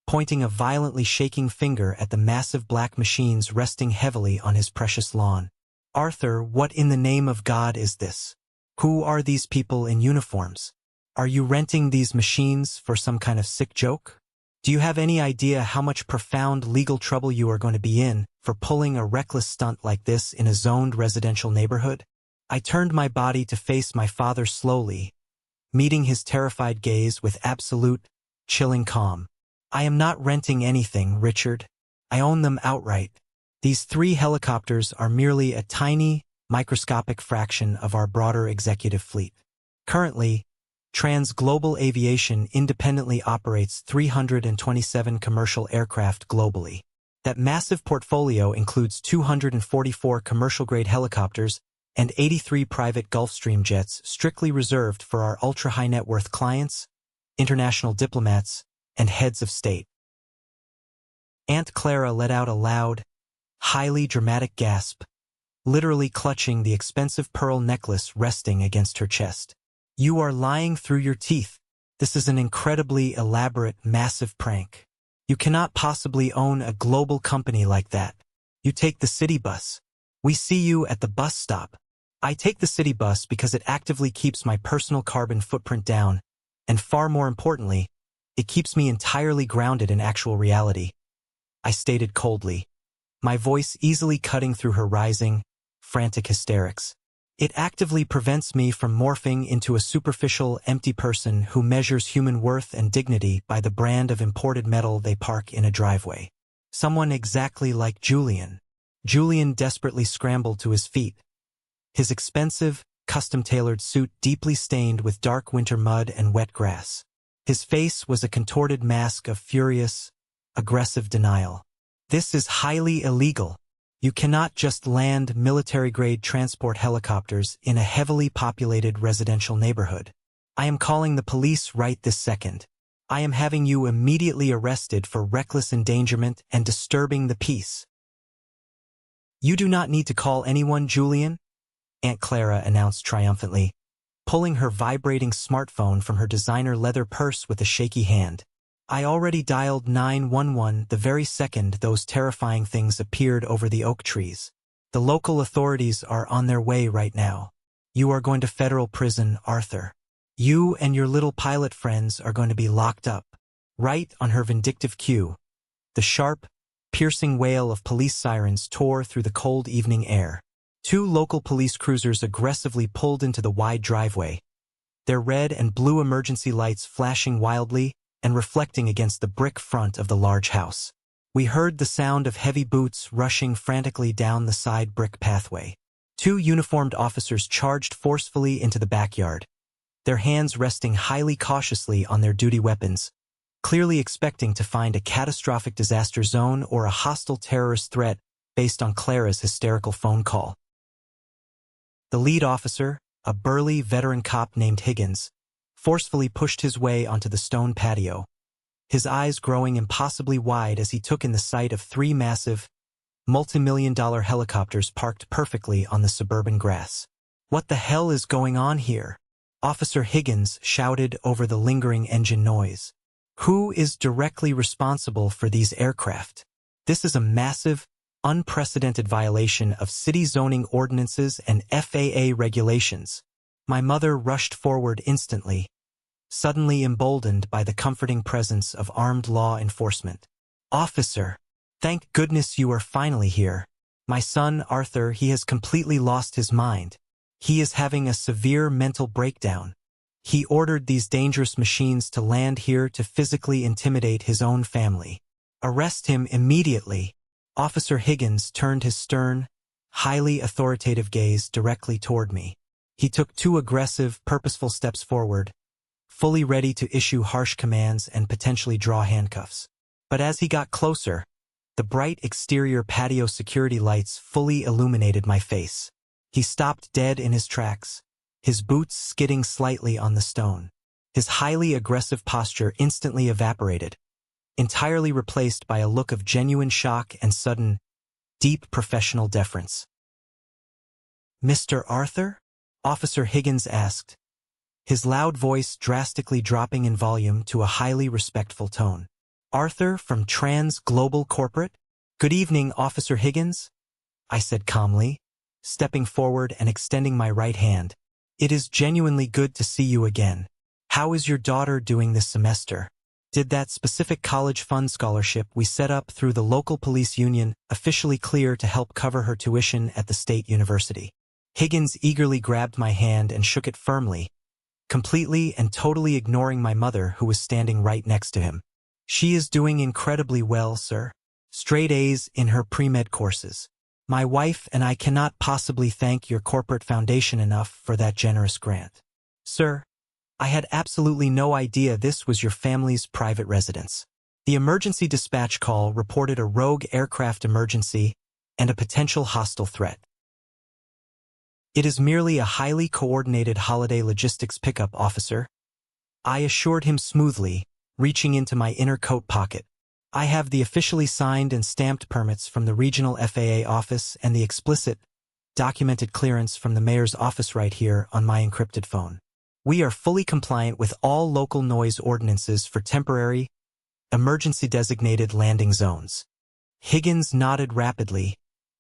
pointing a violently shaking finger at the massive black machines resting heavily on his precious lawn. "Arthur, what in the name of God is this? Who are these people in uniforms? Are you renting these machines for some kind of sick joke? Do you have any idea how much profound legal trouble you are going to be in for pulling a reckless stunt like this in a zoned residential neighborhood?" I turned my body to face my father slowly, meeting his terrified gaze with absolute, chilling calm. "I am not renting anything, Richard. I own them outright. These 3 helicopters are merely a tiny, microscopic fraction of our broader executive fleet. Currently, Trans Global Aviation independently operates 327 commercial aircraft globally. That massive portfolio includes 244 commercial-grade helicopters and 83 private Gulfstream jets strictly reserved for our ultra-high-net-worth clients, international diplomats, and heads of state. Aunt Clara let out a loud, highly dramatic gasp, literally clutching the expensive pearl necklace resting against her chest. You are lying through your teeth. This is an incredibly elaborate, massive prank. You cannot possibly own a global company like that. You take the city bus. We see you at the bus stop. I take the city bus because it actively keeps my personal carbon footprint down, and far more importantly, it keeps me entirely grounded in actual reality, I stated coldly, my voice easily cutting through her rising, frantic hysterics. It actively prevents me from morphing into a superficial, empty person who measures human worth and dignity by the brand of imported metal they park in a driveway. Someone exactly like Julian. Julian desperately scrambled to his feet, his expensive, custom-tailored suit deeply stained with dark winter mud and wet grass. His face was a contorted mask of furious, aggressive denial. This is highly illegal. You cannot just land military-grade transport helicopters in a heavily populated residential neighborhood. I am calling the police right this second. I am having you immediately arrested for reckless endangerment and disturbing the peace. You do not need to call anyone, Julian, Aunt Clara announced triumphantly, pulling her vibrating smartphone from her designer leather purse with a shaky hand. I already dialed 911 the very second those terrifying things appeared over the oak trees. The local authorities are on their way right now. You are going to federal prison, Arthur. You and your little pilot friends are going to be locked up. Right on her vindictive cue, the sharp, piercing wail of police sirens tore through the cold evening air. Two local police cruisers aggressively pulled into the wide driveway, their red and blue emergency lights flashing wildly and reflecting against the brick front of the large house. We heard the sound of heavy boots rushing frantically down the side brick pathway. Two uniformed officers charged forcefully into the backyard, their hands resting highly cautiously on their duty weapons, clearly expecting to find a catastrophic disaster zone or a hostile terrorist threat based on Clara's hysterical phone call. The lead officer, a burly veteran cop named Higgins, forcefully pushed his way onto the stone patio, his eyes growing impossibly wide as he took in the sight of three massive, multi-million-dollar helicopters parked perfectly on the suburban grass. What the hell is going on here? Officer Higgins shouted over the lingering engine noise. Who is directly responsible for these aircraft? This is a massive, unprecedented violation of city zoning ordinances and FAA regulations. My mother rushed forward instantly, suddenly emboldened by the comforting presence of armed law enforcement. Officer, thank goodness you are finally here. My son, Arthur, he has completely lost his mind. He is having a severe mental breakdown. He ordered these dangerous machines to land here to physically intimidate his own family. Arrest him immediately. Officer Higgins turned his stern, highly authoritative gaze directly toward me. He took two aggressive, purposeful steps forward, fully ready to issue harsh commands and potentially draw handcuffs. But as he got closer, the bright exterior patio security lights fully illuminated my face. He stopped dead in his tracks, his boots skidding slightly on the stone. His highly aggressive posture instantly evaporated, entirely replaced by a look of genuine shock and sudden, deep professional deference. Mr. Arthur? Officer Higgins asked, his loud voice drastically dropping in volume to a highly respectful tone. Arthur from Trans Global Corporate? Good evening, Officer Higgins, I said calmly, stepping forward and extending my right hand. It is genuinely good to see you again. How is your daughter doing this semester? Did that specific college fund scholarship we set up through the local police union officially clear to help cover her tuition at the state university? Higgins eagerly grabbed my hand and shook it firmly, completely and totally ignoring my mother who was standing right next to him. She is doing incredibly well, sir. Straight A's in her pre-med courses. My wife and I cannot possibly thank your corporate foundation enough for that generous grant. Sir, I had absolutely no idea this was your family's private residence. The emergency dispatch call reported a rogue aircraft emergency and a potential hostile threat. It is merely a highly coordinated holiday logistics pickup, officer. I assured him smoothly, reaching into my inner coat pocket. I have the officially signed and stamped permits from the regional FAA office and the explicit, documented clearance from the mayor's office right here on my encrypted phone. We are fully compliant with all local noise ordinances for temporary, emergency-designated landing zones. Higgins nodded rapidly,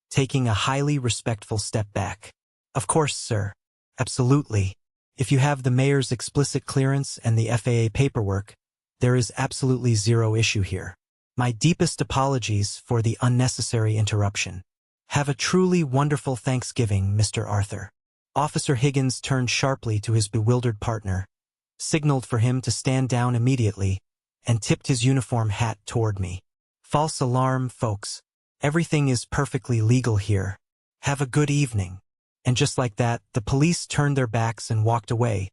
taking a highly respectful step back. Of course, sir. Absolutely. If you have the mayor's explicit clearance and the FAA paperwork, there is absolutely zero issue here. My deepest apologies for the unnecessary interruption. Have a truly wonderful Thanksgiving, Mr. Arthur. Officer Higgins turned sharply to his bewildered partner, signaled for him to stand down immediately, and tipped his uniform hat toward me. False alarm, folks. Everything is perfectly legal here. Have a good evening. And just like that, the police turned their backs and walked away,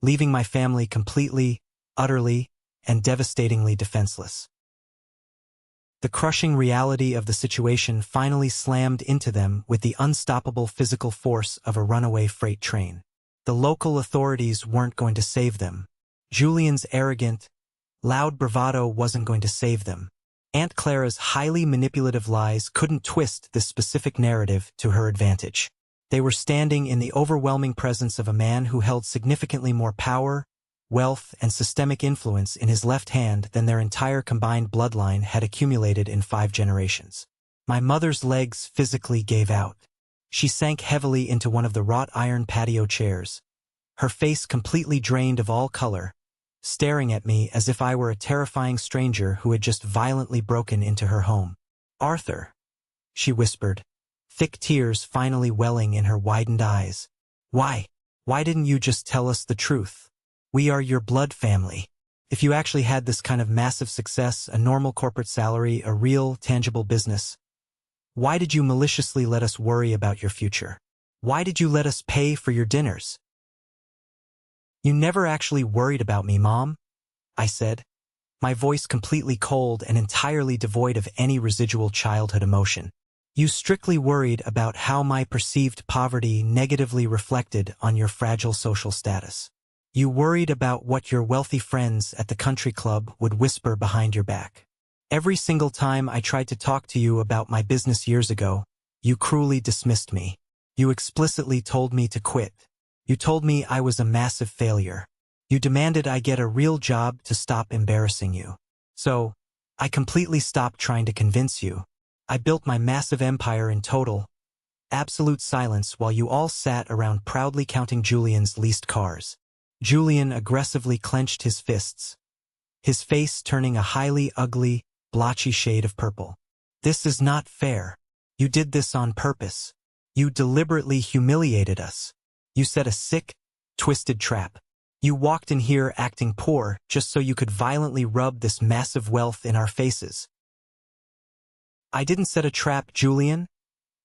leaving my family completely, utterly, and devastatingly defenseless. The crushing reality of the situation finally slammed into them with the unstoppable physical force of a runaway freight train. The local authorities weren't going to save them. Julian's arrogant, loud bravado wasn't going to save them. Aunt Clara's highly manipulative lies couldn't twist this specific narrative to her advantage. They were standing in the overwhelming presence of a man who held significantly more power, wealth, and systemic influence in his left hand than their entire combined bloodline had accumulated in 5 generations. My mother's legs physically gave out. She sank heavily into one of the wrought iron patio chairs, her face completely drained of all color, staring at me as if I were a terrifying stranger who had just violently broken into her home. "Arthur," she whispered, thick tears finally welling in her widened eyes. Why didn't you just tell us the truth? We are your blood family. If you actually had this kind of massive success, a normal corporate salary, a real, tangible business, why did you maliciously let us worry about your future? Why did you let us pay for your dinners? You never actually worried about me, Mom, I said, my voice completely cold and entirely devoid of any residual childhood emotion. You strictly worried about how my perceived poverty negatively reflected on your fragile social status. You worried about what your wealthy friends at the country club would whisper behind your back. Every single time I tried to talk to you about my business years ago, you cruelly dismissed me. You explicitly told me to quit. You told me I was a massive failure. You demanded I get a real job to stop embarrassing you. So, I completely stopped trying to convince you. I built my massive empire in total, absolute silence while you all sat around proudly counting Julian's leased cars. Julian aggressively clenched his fists, his face turning a highly ugly, blotchy shade of purple. This is not fair. You did this on purpose. You deliberately humiliated us. You set a sick, twisted trap. You walked in here acting poor just so you could violently rub this massive wealth in our faces. I didn't set a trap, Julian,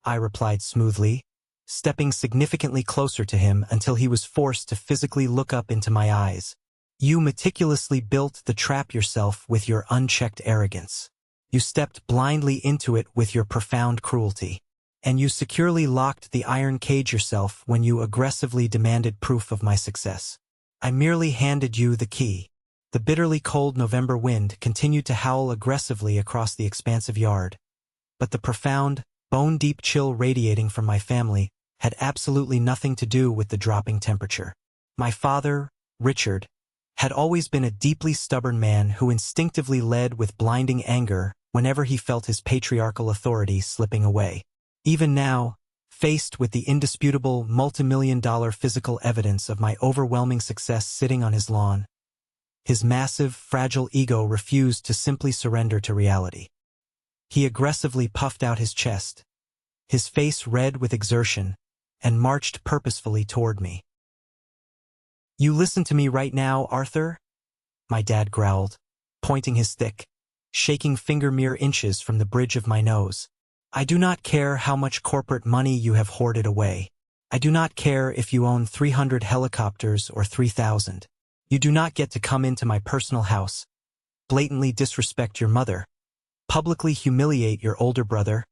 I replied smoothly, stepping significantly closer to him until he was forced to physically look up into my eyes. You meticulously built the trap yourself with your unchecked arrogance. You stepped blindly into it with your profound cruelty. And you securely locked the iron cage yourself when you aggressively demanded proof of my success. I merely handed you the key. The bitterly cold November wind continued to howl aggressively across the expansive yard. But the profound, bone-deep chill radiating from my family had absolutely nothing to do with the dropping temperature. My father, Richard, had always been a deeply stubborn man who instinctively led with blinding anger whenever he felt his patriarchal authority slipping away. Even now, faced with the indisputable multimillion-dollar physical evidence of my overwhelming success sitting on his lawn, his massive, fragile ego refused to simply surrender to reality. He aggressively puffed out his chest, his face red with exertion, and marched purposefully toward me. You listen to me right now, Arthur? My dad growled, pointing his thick, shaking finger mere inches from the bridge of my nose. I do not care how much corporate money you have hoarded away. I do not care if you own 300 helicopters or 3,000. You do not get to come into my personal house, blatantly disrespect your mother, publicly humiliate your older brother,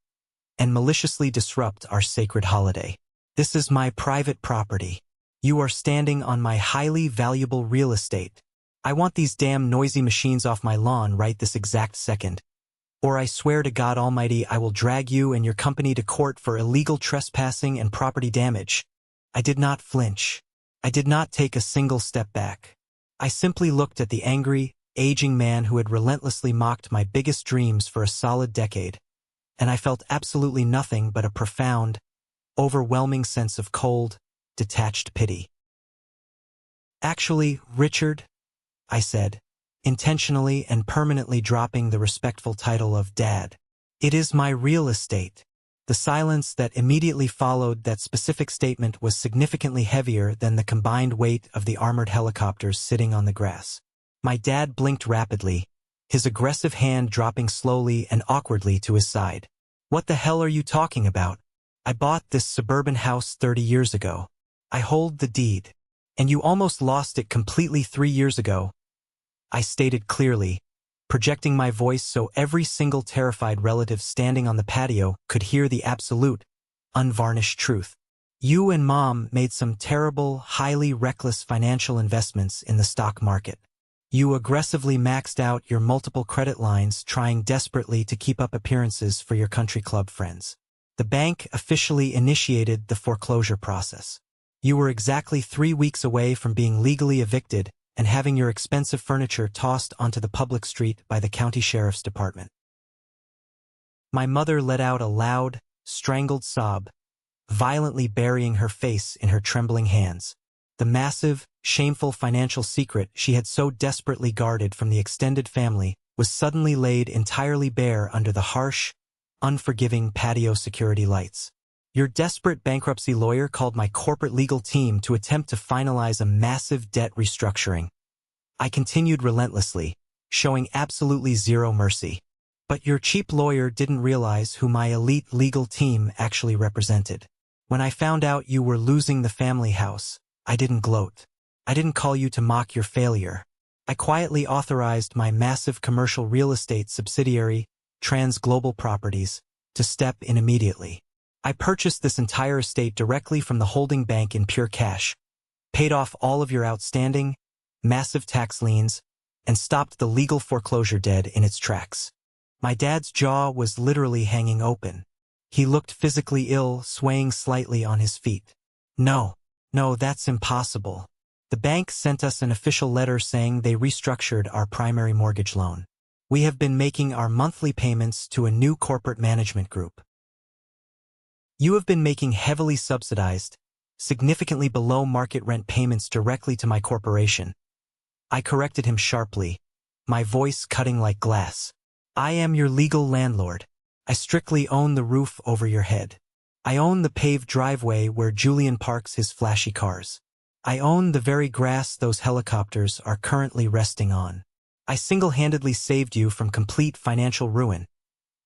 and maliciously disrupt our sacred holiday. This is my private property. You are standing on my highly valuable real estate. I want these damn noisy machines off my lawn right this exact second. Or I swear to God Almighty I will drag you and your company to court for illegal trespassing and property damage. I did not flinch. I did not take a single step back. I simply looked at the angry, aging man who had relentlessly mocked my biggest dreams for a solid decade, and I felt absolutely nothing but a profound, overwhelming sense of cold, detached pity. Actually, Richard, I said, intentionally and permanently dropping the respectful title of Dad. It is my real estate. The silence that immediately followed that specific statement was significantly heavier than the combined weight of the armored helicopters sitting on the grass. My dad blinked rapidly, his aggressive hand dropping slowly and awkwardly to his side. What the hell are you talking about? I bought this suburban house 30 years ago. I hold the deed. And you almost lost it completely 3 years ago. I stated clearly, projecting my voice so every single terrified relative standing on the patio could hear the absolute, unvarnished truth. You and Mom made some terrible, highly reckless financial investments in the stock market. You aggressively maxed out your multiple credit lines, trying desperately to keep up appearances for your country club friends. The bank officially initiated the foreclosure process. You were exactly 3 weeks away from being legally evicted and having your expensive furniture tossed onto the public street by the county sheriff's department. My mother let out a loud, strangled sob, violently burying her face in her trembling hands. The massive, shameful financial secret she had so desperately guarded from the extended family was suddenly laid entirely bare under the harsh, unforgiving patio security lights. Your desperate bankruptcy lawyer called my corporate legal team to attempt to finalize a massive debt restructuring. I continued relentlessly, showing absolutely zero mercy. But your cheap lawyer didn't realize who my elite legal team actually represented. When I found out you were losing the family house, I didn't gloat. I didn't call you to mock your failure. I quietly authorized my massive commercial real estate subsidiary, Trans Global Properties, to step in immediately. I purchased this entire estate directly from the holding bank in pure cash, paid off all of your outstanding, massive tax liens, and stopped the legal foreclosure dead in its tracks. My dad's jaw was literally hanging open. He looked physically ill, swaying slightly on his feet. No, that's impossible. The bank sent us an official letter saying they restructured our primary mortgage loan. We have been making our monthly payments to a new corporate management group. You have been making heavily subsidized, significantly below market rent payments directly to my corporation. I corrected him sharply, my voice cutting like glass. I am your legal landlord. I strictly own the roof over your head. I own the paved driveway where Julian parks his flashy cars. I own the very grass those helicopters are currently resting on. I single-handedly saved you from complete financial ruin,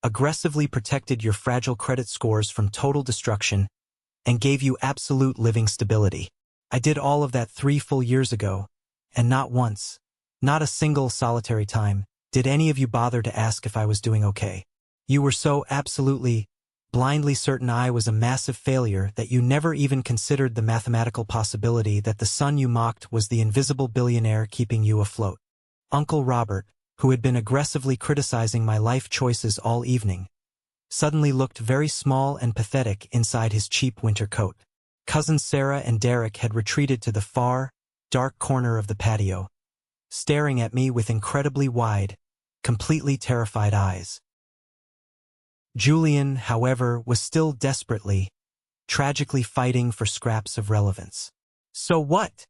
aggressively protected your fragile credit scores from total destruction, and gave you absolute living stability. I did all of that 3 full years ago, and not once, not a single solitary time, did any of you bother to ask if I was doing okay. You were so absolutely, blindly certain I was a massive failure that you never even considered the mathematical possibility that the son you mocked was the invisible billionaire keeping you afloat. Uncle Robert, who had been aggressively criticizing my life choices all evening, suddenly looked very small and pathetic inside his cheap winter coat. Cousins Sarah and Derek had retreated to the far, dark corner of the patio, staring at me with incredibly wide, completely terrified eyes. Julian, however, was still desperately, tragically fighting for scraps of relevance. So what?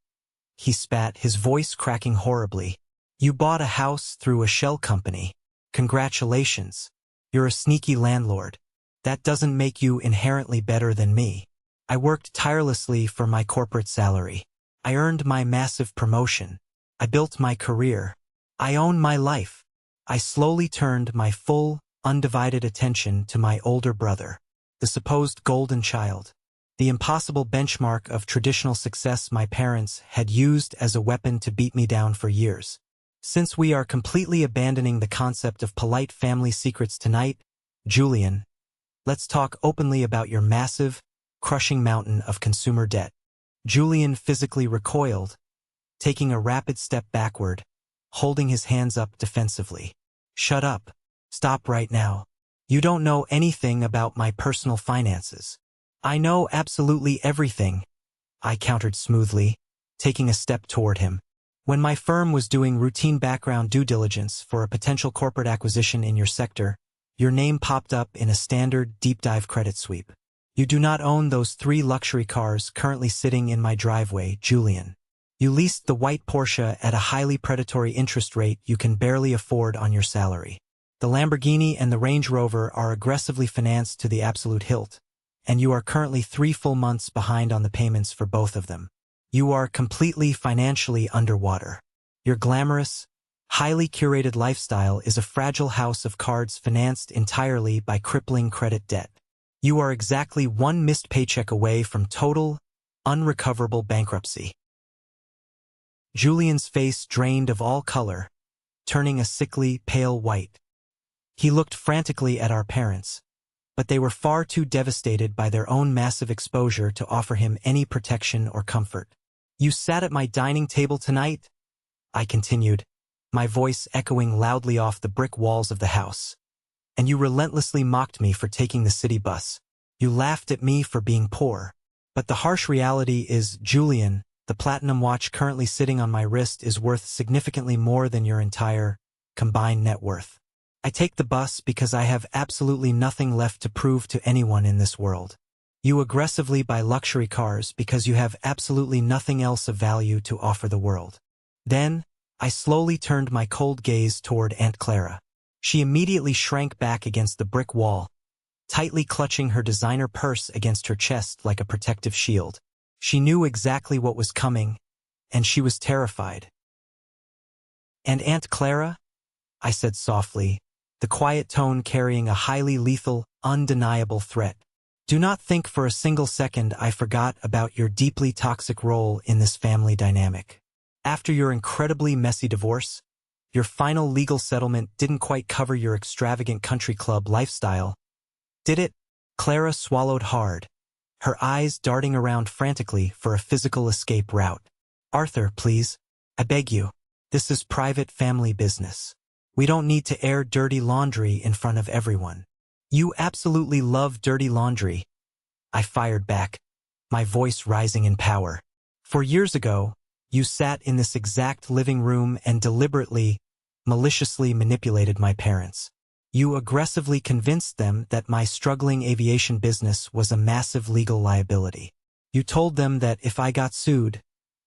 He spat, his voice cracking horribly. You bought a house through a shell company. Congratulations. You're a sneaky landlord. That doesn't make you inherently better than me. I worked tirelessly for my corporate salary. I earned my massive promotion. I built my career. I own my life. I slowly turned my full, undivided attention to my older brother, the supposed golden child. the impossible benchmark of traditional success my parents had used as a weapon to beat me down for years. Since we are completely abandoning the concept of polite family secrets tonight, Julian, let's talk openly about your massive, crushing mountain of consumer debt. Julian physically recoiled, taking a rapid step backward, holding his hands up defensively. Shut up. Stop right now. You don't know anything about my personal finances. I know absolutely everything, I countered smoothly, taking a step toward him. When my firm was doing routine background due diligence for a potential corporate acquisition in your sector, your name popped up in a standard deep dive credit sweep. You do not own those 3 luxury cars currently sitting in my driveway, Julian. You leased the white Porsche at a highly predatory interest rate you can barely afford on your salary. The Lamborghini and the Range Rover are aggressively financed to the absolute hilt, and you are currently 3 full months behind on the payments for both of them. You are completely financially underwater. Your glamorous, highly curated lifestyle is a fragile house of cards financed entirely by crippling credit debt. You are exactly 1 missed paycheck away from total, unrecoverable bankruptcy. Julian's face drained of all color, turning a sickly, pale white. He looked frantically at our parents, but they were far too devastated by their own massive exposure to offer him any protection or comfort. You sat at my dining table tonight? I continued, my voice echoing loudly off the brick walls of the house. And you relentlessly mocked me for taking the city bus. You laughed at me for being poor. But the harsh reality is, Julian, the platinum watch currently sitting on my wrist is worth significantly more than your entire, combined net worth. I take the bus because I have absolutely nothing left to prove to anyone in this world. You aggressively buy luxury cars because you have absolutely nothing else of value to offer the world. Then, I slowly turned my cold gaze toward Aunt Clara. She immediately shrank back against the brick wall, tightly clutching her designer purse against her chest like a protective shield. She knew exactly what was coming, and she was terrified. And Aunt Clara? I said softly, the quiet tone carrying a highly lethal, undeniable threat. Do not think for a single second I forgot about your deeply toxic role in this family dynamic. After your incredibly messy divorce, your final legal settlement didn't quite cover your extravagant country club lifestyle, did it? Clara swallowed hard, her eyes darting around frantically for a physical escape route. Arthur, please. I beg you. This is private family business. We don't need to air dirty laundry in front of everyone. You absolutely love dirty laundry, I fired back, my voice rising in power. 4 years ago, you sat in this exact living room and deliberately, maliciously manipulated my parents. You aggressively convinced them that my struggling aviation business was a massive legal liability. You told them that if I got sued,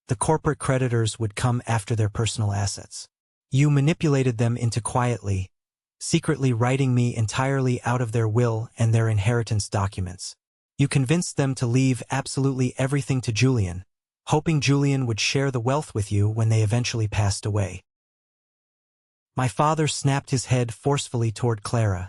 the corporate creditors would come after their personal assets. You manipulated them into quietly, secretly writing me entirely out of their will and their inheritance documents. You convinced them to leave absolutely everything to Julian, hoping Julian would share the wealth with you when they eventually passed away. My father snapped his head forcefully toward Clara,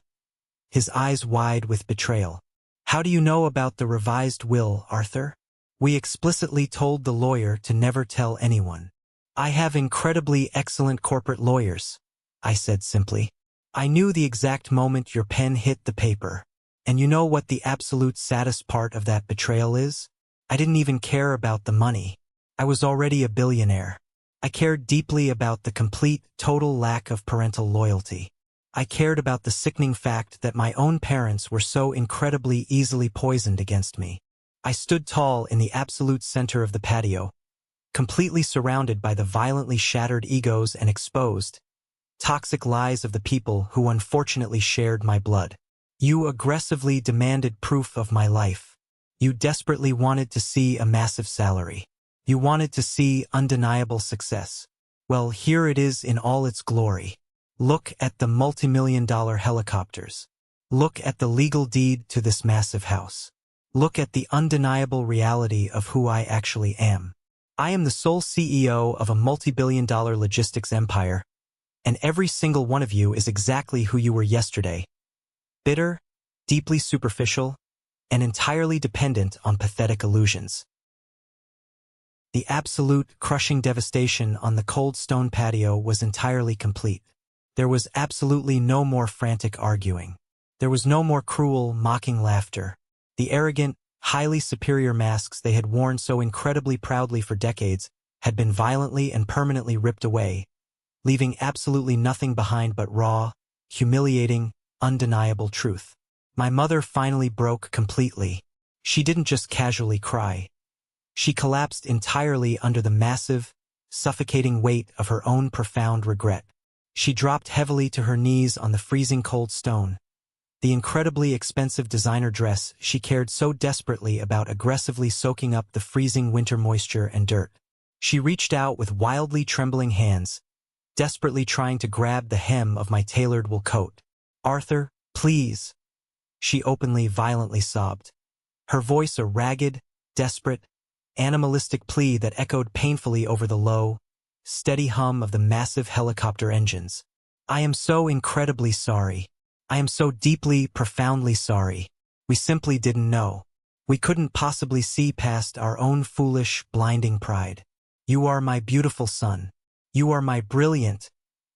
his eyes wide with betrayal. How do you know about the revised will, Arthur? We explicitly told the lawyer to never tell anyone. I have incredibly excellent corporate lawyers, I said simply. I knew the exact moment your pen hit the paper. And you know what the absolute saddest part of that betrayal is? I didn't even care about the money. I was already a billionaire. I cared deeply about the complete, total lack of parental loyalty. I cared about the sickening fact that my own parents were so incredibly easily poisoned against me. I stood tall in the absolute center of the patio, completely surrounded by the violently shattered egos and exposed, toxic lies of the people who unfortunately shared my blood. You aggressively demanded proof of my life. You desperately wanted to see a massive salary. You wanted to see undeniable success. Well, here it is in all its glory. Look at the multi-million-dollar helicopters. Look at the legal deed to this massive house. Look at the undeniable reality of who I actually am. I am the sole CEO of a multi-billion-dollar logistics empire, and every single one of you is exactly who you were yesterday. Bitter, deeply superficial, and entirely dependent on pathetic illusions. The absolute, crushing devastation on the cold stone patio was entirely complete. There was absolutely no more frantic arguing. There was no more cruel, mocking laughter. The arrogant, highly superior masks they had worn so incredibly proudly for decades had been violently and permanently ripped away, leaving absolutely nothing behind but raw, humiliating, undeniable truth. My mother finally broke completely. She didn't just casually cry. She collapsed entirely under the massive, suffocating weight of her own profound regret. She dropped heavily to her knees on the freezing cold stone. The incredibly expensive designer dress she cared so desperately about aggressively soaking up the freezing winter moisture and dirt. She reached out with wildly trembling hands, desperately trying to grab the hem of my tailored wool coat. "Arthur, please," she openly, violently sobbed. Her voice a ragged, desperate, animalistic plea that echoed painfully over the low, steady hum of the massive helicopter engines. "I am so incredibly sorry. I am so deeply, profoundly sorry. We simply didn't know. We couldn't possibly see past our own foolish, blinding pride. You are my beautiful son. You are my brilliant,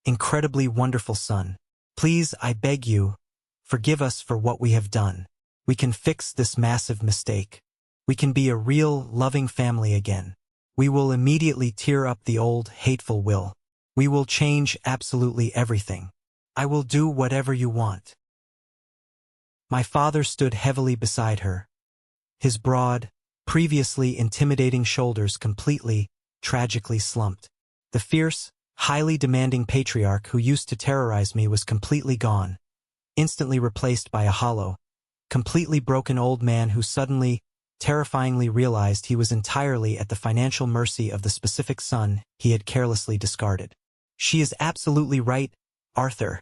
incredibly wonderful son. Please, I beg you, forgive us for what we have done. We can fix this massive mistake. We can be a real, loving family again. We will immediately tear up the old, hateful will. We will change absolutely everything. I will do whatever you want." My father stood heavily beside her, his broad, previously intimidating shoulders completely, tragically slumped. The fierce, highly demanding patriarch who used to terrorize me was completely gone, instantly replaced by a hollow, completely broken old man who suddenly, terrifyingly realized he was entirely at the financial mercy of the specific son he had carelessly discarded. "She is absolutely right, Arthur,"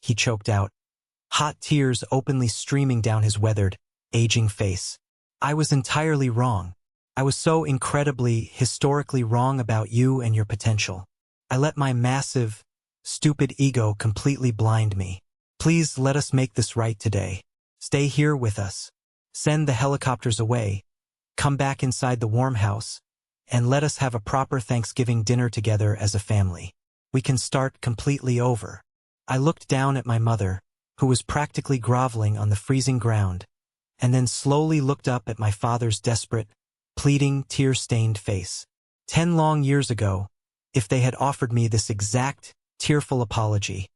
he choked out, hot tears openly streaming down his weathered, aging face. "I was entirely wrong. I was so incredibly, historically wrong about you and your potential. I let my massive, stupid ego completely blind me. Please let us make this right today. Stay here with us. Send the helicopters away. Come back inside the warm house, and let us have a proper Thanksgiving dinner together as a family. We can start completely over." I looked down at my mother, who was practically groveling on the freezing ground, and then slowly looked up at my father's desperate, pleading, tear-stained face. 10 long years ago, if they had offered me this exact, tearful apology,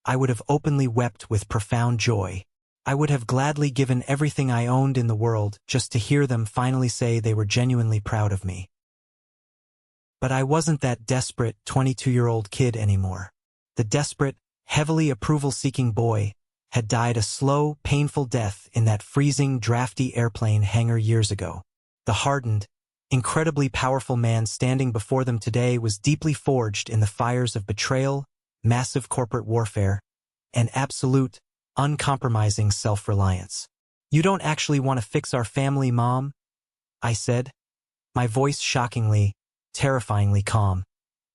I would have openly wept with profound joy. I would have gladly given everything I owned in the world just to hear them finally say they were genuinely proud of me. But I wasn't that desperate 22-year-old kid anymore. The desperate, heavily approval-seeking boy had died a slow, painful death in that freezing, drafty airplane hangar years ago. The hardened, incredibly powerful man standing before them today was deeply forged in the fires of betrayal, massive corporate warfare, and absolute, uncompromising self-reliance. "You don't actually want to fix our family, Mom?" I said, my voice shockingly, terrifyingly calm,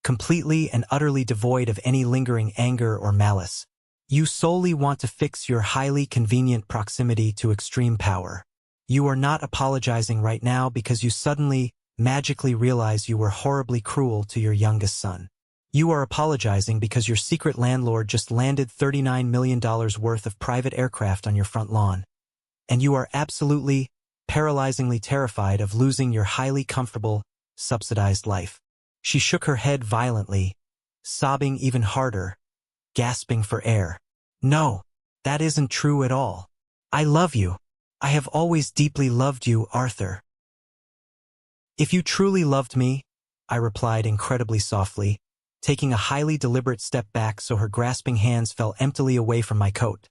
completely and utterly devoid of any lingering anger or malice. "You solely want to fix your highly convenient proximity to extreme power. You are not apologizing right now because you suddenly, magically realize you were horribly cruel to your youngest son. You are apologizing because your secret landlord just landed $39 million worth of private aircraft on your front lawn. And you are absolutely, paralyzingly terrified of losing your highly comfortable, subsidized life." She shook her head violently, sobbing even harder, gasping for air. "No, that isn't true at all. I love you. I have always deeply loved you, Arthur." "If you truly loved me," I replied incredibly softly, taking a highly deliberate step back so her grasping hands fell emptily away from my coat,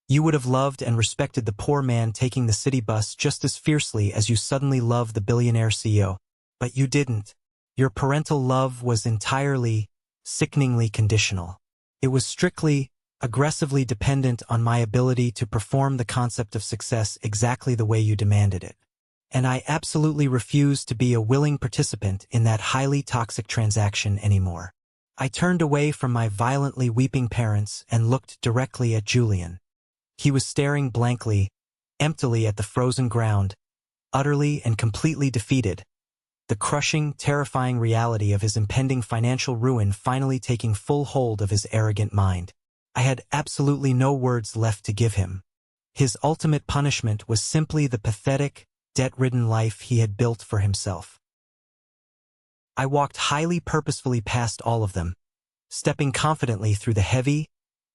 "you would have loved and respected the poor man taking the city bus just as fiercely as you suddenly love the billionaire CEO. But you didn't. Your parental love was entirely, sickeningly conditional. It was strictly, aggressively dependent on my ability to perform the concept of success exactly the way you demanded it. And I absolutely refused to be a willing participant in that highly toxic transaction anymore." I turned away from my violently weeping parents and looked directly at Julian. He was staring blankly, emptily at the frozen ground, utterly and completely defeated, the crushing, terrifying reality of his impending financial ruin finally taking full hold of his arrogant mind. I had absolutely no words left to give him. His ultimate punishment was simply the pathetic, debt-ridden life he had built for himself. I walked highly purposefully past all of them, stepping confidently through the heavy,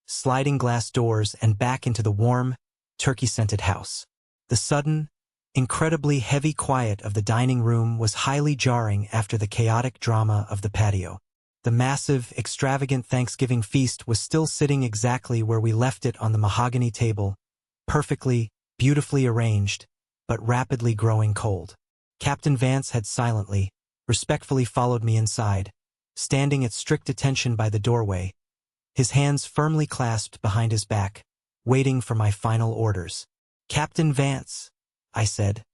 sliding glass doors and back into the warm, turkey-scented house. The sudden, incredibly heavy quiet of the dining room was highly jarring after the chaotic drama of the patio. The massive, extravagant Thanksgiving feast was still sitting exactly where we left it on the mahogany table, perfectly, beautifully arranged, but rapidly growing cold. Captain Vance had silently, respectfully followed me inside, standing at strict attention by the doorway, his hands firmly clasped behind his back, waiting for my final orders. "Captain Vance," I said,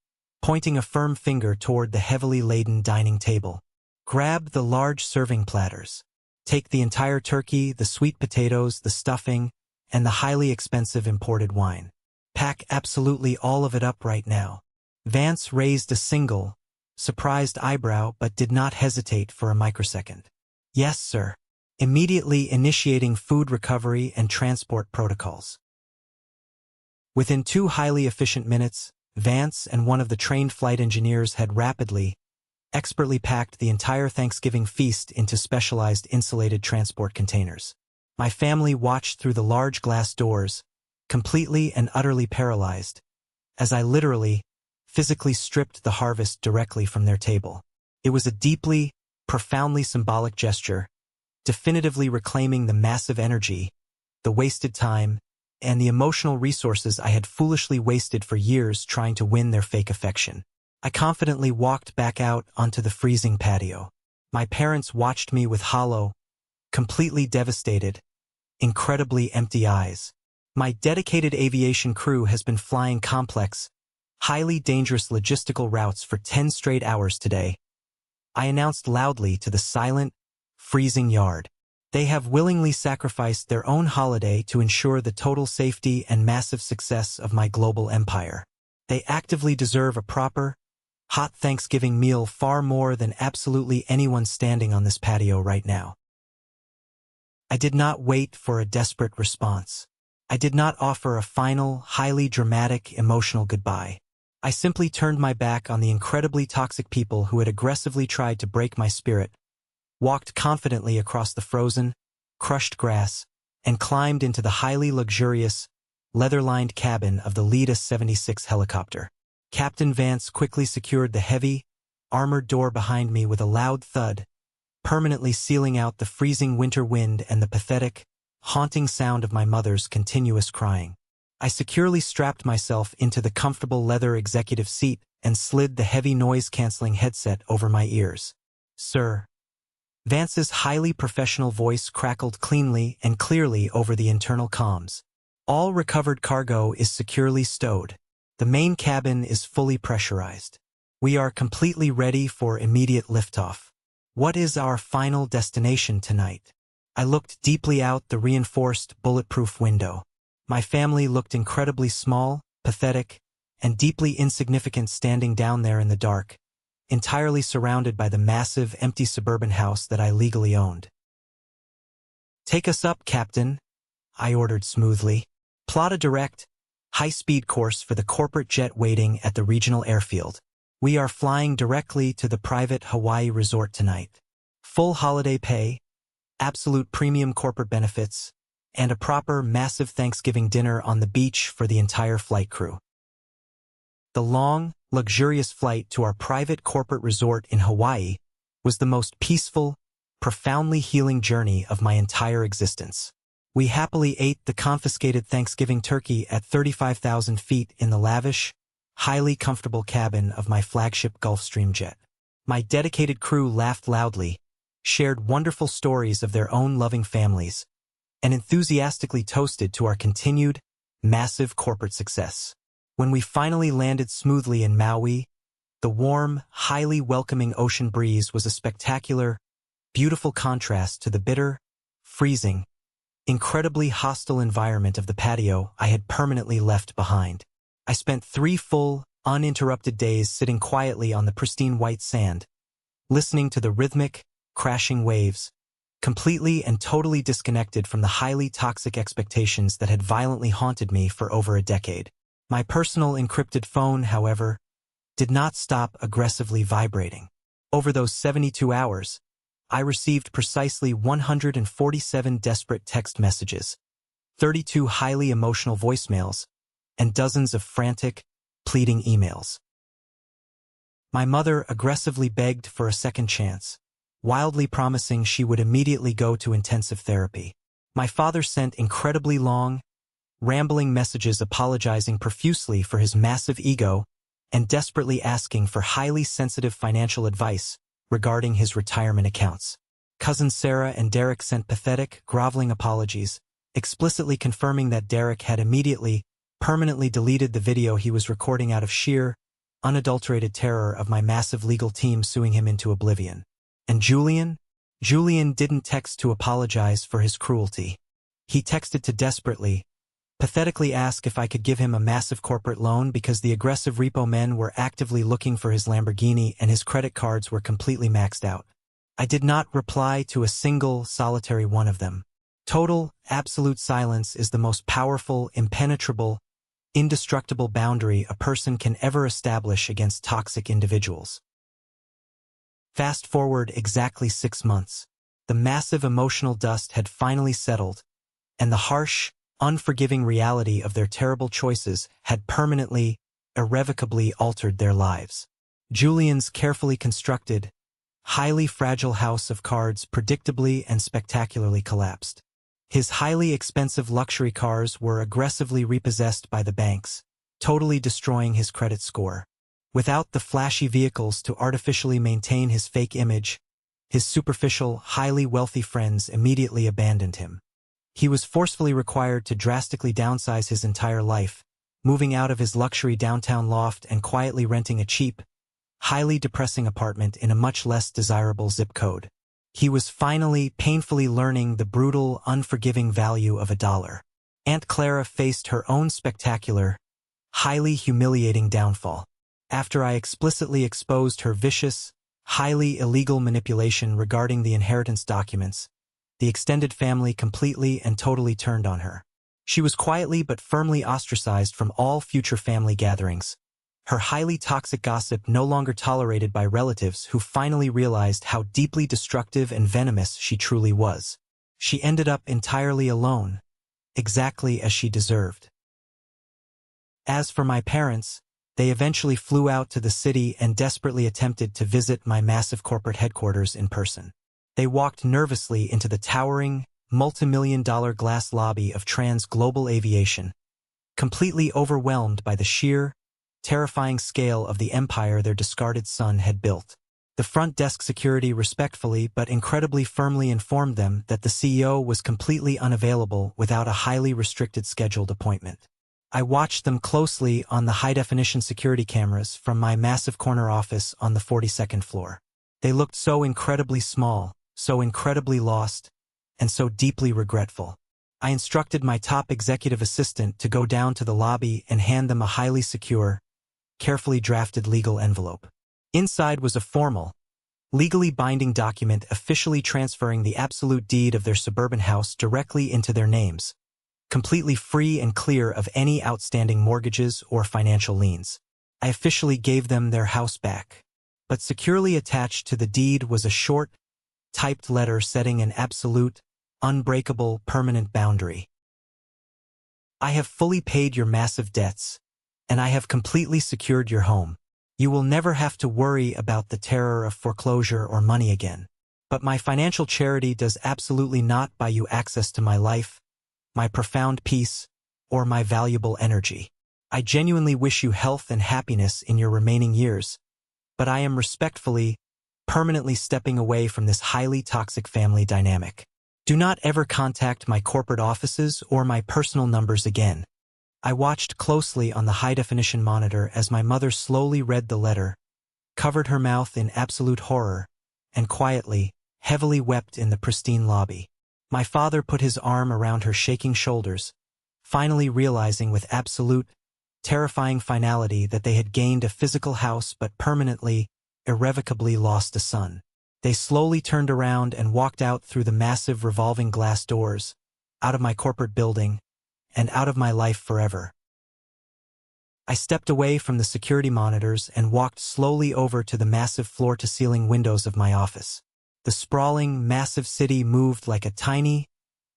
pointing a firm finger toward the heavily laden dining table. "Grab the large serving platters. Take the entire turkey, the sweet potatoes, the stuffing, and the highly expensive imported wine. Pack absolutely all of it up right now." Vance raised a single, surprised eyebrow but did not hesitate for a microsecond. "Yes, sir." Immediately initiating food recovery and transport protocols. Within 2 highly efficient minutes, Vance and one of the trained flight engineers had rapidly, expertly packed the entire Thanksgiving feast into specialized insulated transport containers. My family watched through the large glass doors, completely and utterly paralyzed, as I literally, physically stripped the harvest directly from their table. It was a deeply, profoundly symbolic gesture, definitively reclaiming the massive energy, the wasted time, and the emotional resources I had foolishly wasted for years trying to win their fake affection. I confidently walked back out onto the freezing patio. My parents watched me with hollow, completely devastated, incredibly empty eyes. My dedicated aviation crew has been flying complex, highly dangerous logistical routes for 10 straight hours today, I announced loudly to the silent, freezing yard. They have willingly sacrificed their own holiday to ensure the total safety and massive success of my global empire. They actively deserve a proper, hot Thanksgiving meal far more than absolutely anyone standing on this patio right now. I did not wait for a desperate response. I did not offer a final, highly dramatic, emotional goodbye. I simply turned my back on the incredibly toxic people who had aggressively tried to break my spirit, walked confidently across the frozen, crushed grass, and climbed into the highly luxurious, leather-lined cabin of the Leda 76 helicopter. Captain Vance quickly secured the heavy, armored door behind me with a loud thud, permanently sealing out the freezing winter wind and the pathetic, haunting sound of my mother's continuous crying. I securely strapped myself into the comfortable leather executive seat and slid the heavy noise-canceling headset over my ears. "Sir." Vance's highly professional voice crackled cleanly and clearly over the internal comms. "All recovered cargo is securely stowed. The main cabin is fully pressurized. We are completely ready for immediate liftoff. What is our final destination tonight?" I looked deeply out the reinforced, bulletproof window. My family looked incredibly small, pathetic, and deeply insignificant standing down there in the dark, entirely surrounded by the massive, empty suburban house that I legally owned. "Take us up, Captain," I ordered smoothly. "Plot a direct, high-speed course for the corporate jet waiting at the regional airfield. We are flying directly to the private Hawaii resort tonight. Full holiday pay, absolute premium corporate benefits, and a proper, massive Thanksgiving dinner on the beach for the entire flight crew." The long, luxurious flight to our private corporate resort in Hawaii was the most peaceful, profoundly healing journey of my entire existence. We happily ate the confiscated Thanksgiving turkey at 35,000 feet in the lavish, highly comfortable cabin of my flagship Gulfstream jet. My dedicated crew laughed loudly, shared wonderful stories of their own loving families, and enthusiastically toasted to our continued, massive corporate success. When we finally landed smoothly in Maui, the warm, highly welcoming ocean breeze was a spectacular, beautiful contrast to the bitter, freezing, incredibly hostile environment of the patio I had permanently left behind. I spent 3 full, uninterrupted days sitting quietly on the pristine white sand, listening to the rhythmic, crashing waves, completely and totally disconnected from the highly toxic expectations that had violently haunted me for over a decade. My personal encrypted phone, however, did not stop aggressively vibrating. Over those 72 hours, I received precisely 147 desperate text messages, 32 highly emotional voicemails, and dozens of frantic, pleading emails. My mother aggressively begged for a second chance, wildly promising she would immediately go to intensive therapy. My father sent incredibly long, rambling messages apologizing profusely for his massive ego and desperately asking for highly sensitive financial advice regarding his retirement accounts. Cousins Sarah and Derek sent pathetic, groveling apologies, explicitly confirming that Derek had immediately, permanently deleted the video he was recording out of sheer, unadulterated terror of my massive legal team suing him into oblivion. And Julian? Julian didn't text to apologize for his cruelty. He texted to desperately, pathetically ask if I could give him a massive corporate loan because the aggressive repo men were actively looking for his Lamborghini and his credit cards were completely maxed out. I did not reply to a single, solitary one of them. Total, absolute silence is the most powerful, impenetrable, indestructible boundary a person can ever establish against toxic individuals. Fast forward exactly 6 months. The massive emotional dust had finally settled, and the harsh, unforgiving reality of their terrible choices had permanently, irrevocably altered their lives. Julian's carefully constructed, highly fragile house of cards predictably and spectacularly collapsed. His highly expensive luxury cars were aggressively repossessed by the banks, totally destroying his credit score. Without the flashy vehicles to artificially maintain his fake image, his superficial, highly wealthy friends immediately abandoned him. He was forcefully required to drastically downsize his entire life, moving out of his luxury downtown loft and quietly renting a cheap, highly depressing apartment in a much less desirable zip code. He was finally, painfully learning the brutal, unforgiving value of $1. Aunt Clara faced her own spectacular, highly humiliating downfall. After I explicitly exposed her vicious, highly illegal manipulation regarding the inheritance documents, the extended family completely and totally turned on her. She was quietly but firmly ostracized from all future family gatherings. Her highly toxic gossip no longer tolerated by relatives who finally realized how deeply destructive and venomous she truly was. She ended up entirely alone, exactly as she deserved. As for my parents, they eventually flew out to the city and desperately attempted to visit my massive corporate headquarters in person. They walked nervously into the towering, multi-million-dollar glass lobby of Trans Global Aviation, completely overwhelmed by the sheer, terrifying scale of the empire their discarded son had built. The front desk security respectfully but incredibly firmly informed them that the CEO was completely unavailable without a highly restricted scheduled appointment. I watched them closely on the high-definition security cameras from my massive corner office on the 42nd floor. They looked so incredibly small, so incredibly lost, and so deeply regretful. I instructed my top executive assistant to go down to the lobby and hand them a highly secure, carefully drafted legal envelope. Inside was a formal, legally binding document officially transferring the absolute deed of their suburban house directly into their names, completely free and clear of any outstanding mortgages or financial liens. I officially gave them their house back. But securely attached to the deed was a short, typed letter setting an absolute, unbreakable, permanent boundary. I have fully paid your massive debts, and I have completely secured your home. You will never have to worry about the terror of foreclosure or money again. But my financial charity does absolutely not buy you access to my life, my profound peace, or my valuable energy. I genuinely wish you health and happiness in your remaining years, but I am respectfully, permanently stepping away from this highly toxic family dynamic. Do not ever contact my corporate offices or my personal numbers again. I watched closely on the high-definition monitor as my mother slowly read the letter, covered her mouth in absolute horror, and quietly, heavily wept in the pristine lobby. My father put his arm around her shaking shoulders, finally realizing with absolute, terrifying finality that they had gained a physical house but permanently, irrevocably lost a son. They slowly turned around and walked out through the massive revolving glass doors, out of my corporate building, and out of my life forever. I stepped away from the security monitors and walked slowly over to the massive floor-to-ceiling windows of my office. The sprawling, massive city moved like a tiny,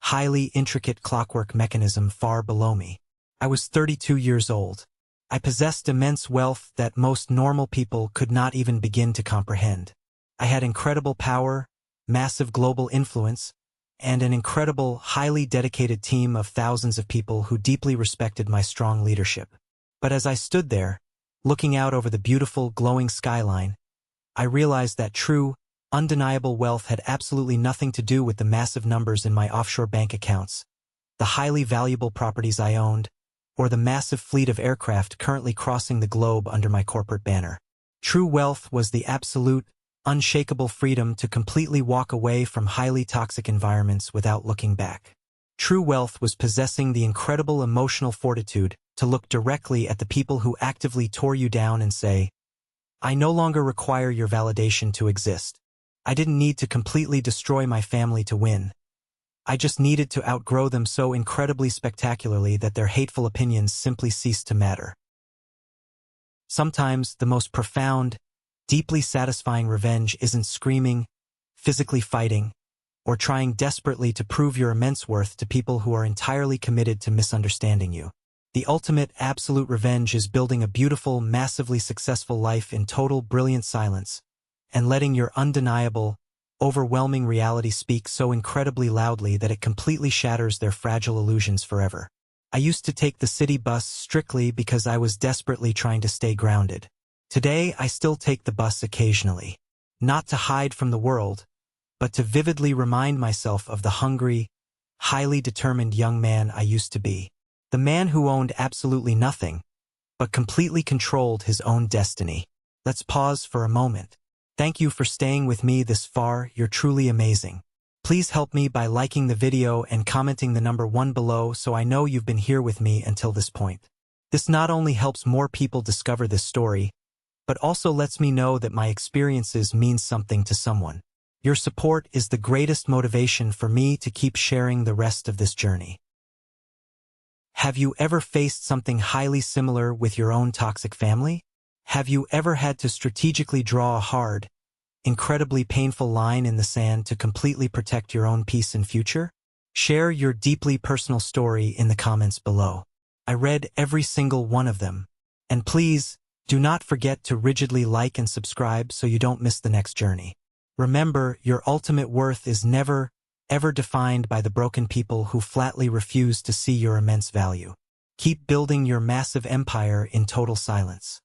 highly intricate clockwork mechanism far below me. I was 32 years old. I possessed immense wealth that most normal people could not even begin to comprehend. I had incredible power, massive global influence, and an incredible, highly dedicated team of thousands of people who deeply respected my strong leadership. But as I stood there, looking out over the beautiful, glowing skyline, I realized that true, undeniable wealth had absolutely nothing to do with the massive numbers in my offshore bank accounts, the highly valuable properties I owned, or the massive fleet of aircraft currently crossing the globe under my corporate banner. True wealth was the absolute, unshakable freedom to completely walk away from highly toxic environments without looking back. True wealth was possessing the incredible emotional fortitude to look directly at the people who actively tore you down and say, "I no longer require your validation to exist. I didn't need to completely destroy my family to win. I just needed to outgrow them so incredibly spectacularly that their hateful opinions simply ceased to matter." Sometimes the most profound, deeply satisfying revenge isn't screaming, physically fighting, or trying desperately to prove your immense worth to people who are entirely committed to misunderstanding you. The ultimate, absolute revenge is building a beautiful, massively successful life in total, brilliant silence, and letting your undeniable, overwhelming reality speak so incredibly loudly that it completely shatters their fragile illusions forever. I used to take the city bus strictly because I was desperately trying to stay grounded. Today, I still take the bus occasionally, not to hide from the world, but to vividly remind myself of the hungry, highly determined young man I used to be. The man who owned absolutely nothing, but completely controlled his own destiny. Let's pause for a moment. Thank you for staying with me this far. You're truly amazing. Please help me by liking the video and commenting the number 1 below so I know you've been here with me until this point. This not only helps more people discover this story, but also lets me know that my experiences mean something to someone. Your support is the greatest motivation for me to keep sharing the rest of this journey. Have you ever faced something highly similar with your own toxic family? Have you ever had to strategically draw a hard, incredibly painful line in the sand to completely protect your own peace and future? Share your deeply personal story in the comments below. I read every single one of them. And please, do not forget to rigidly like and subscribe so you don't miss the next journey. Remember, your ultimate worth is never, ever defined by the broken people who flatly refuse to see your immense value. Keep building your massive empire in total silence.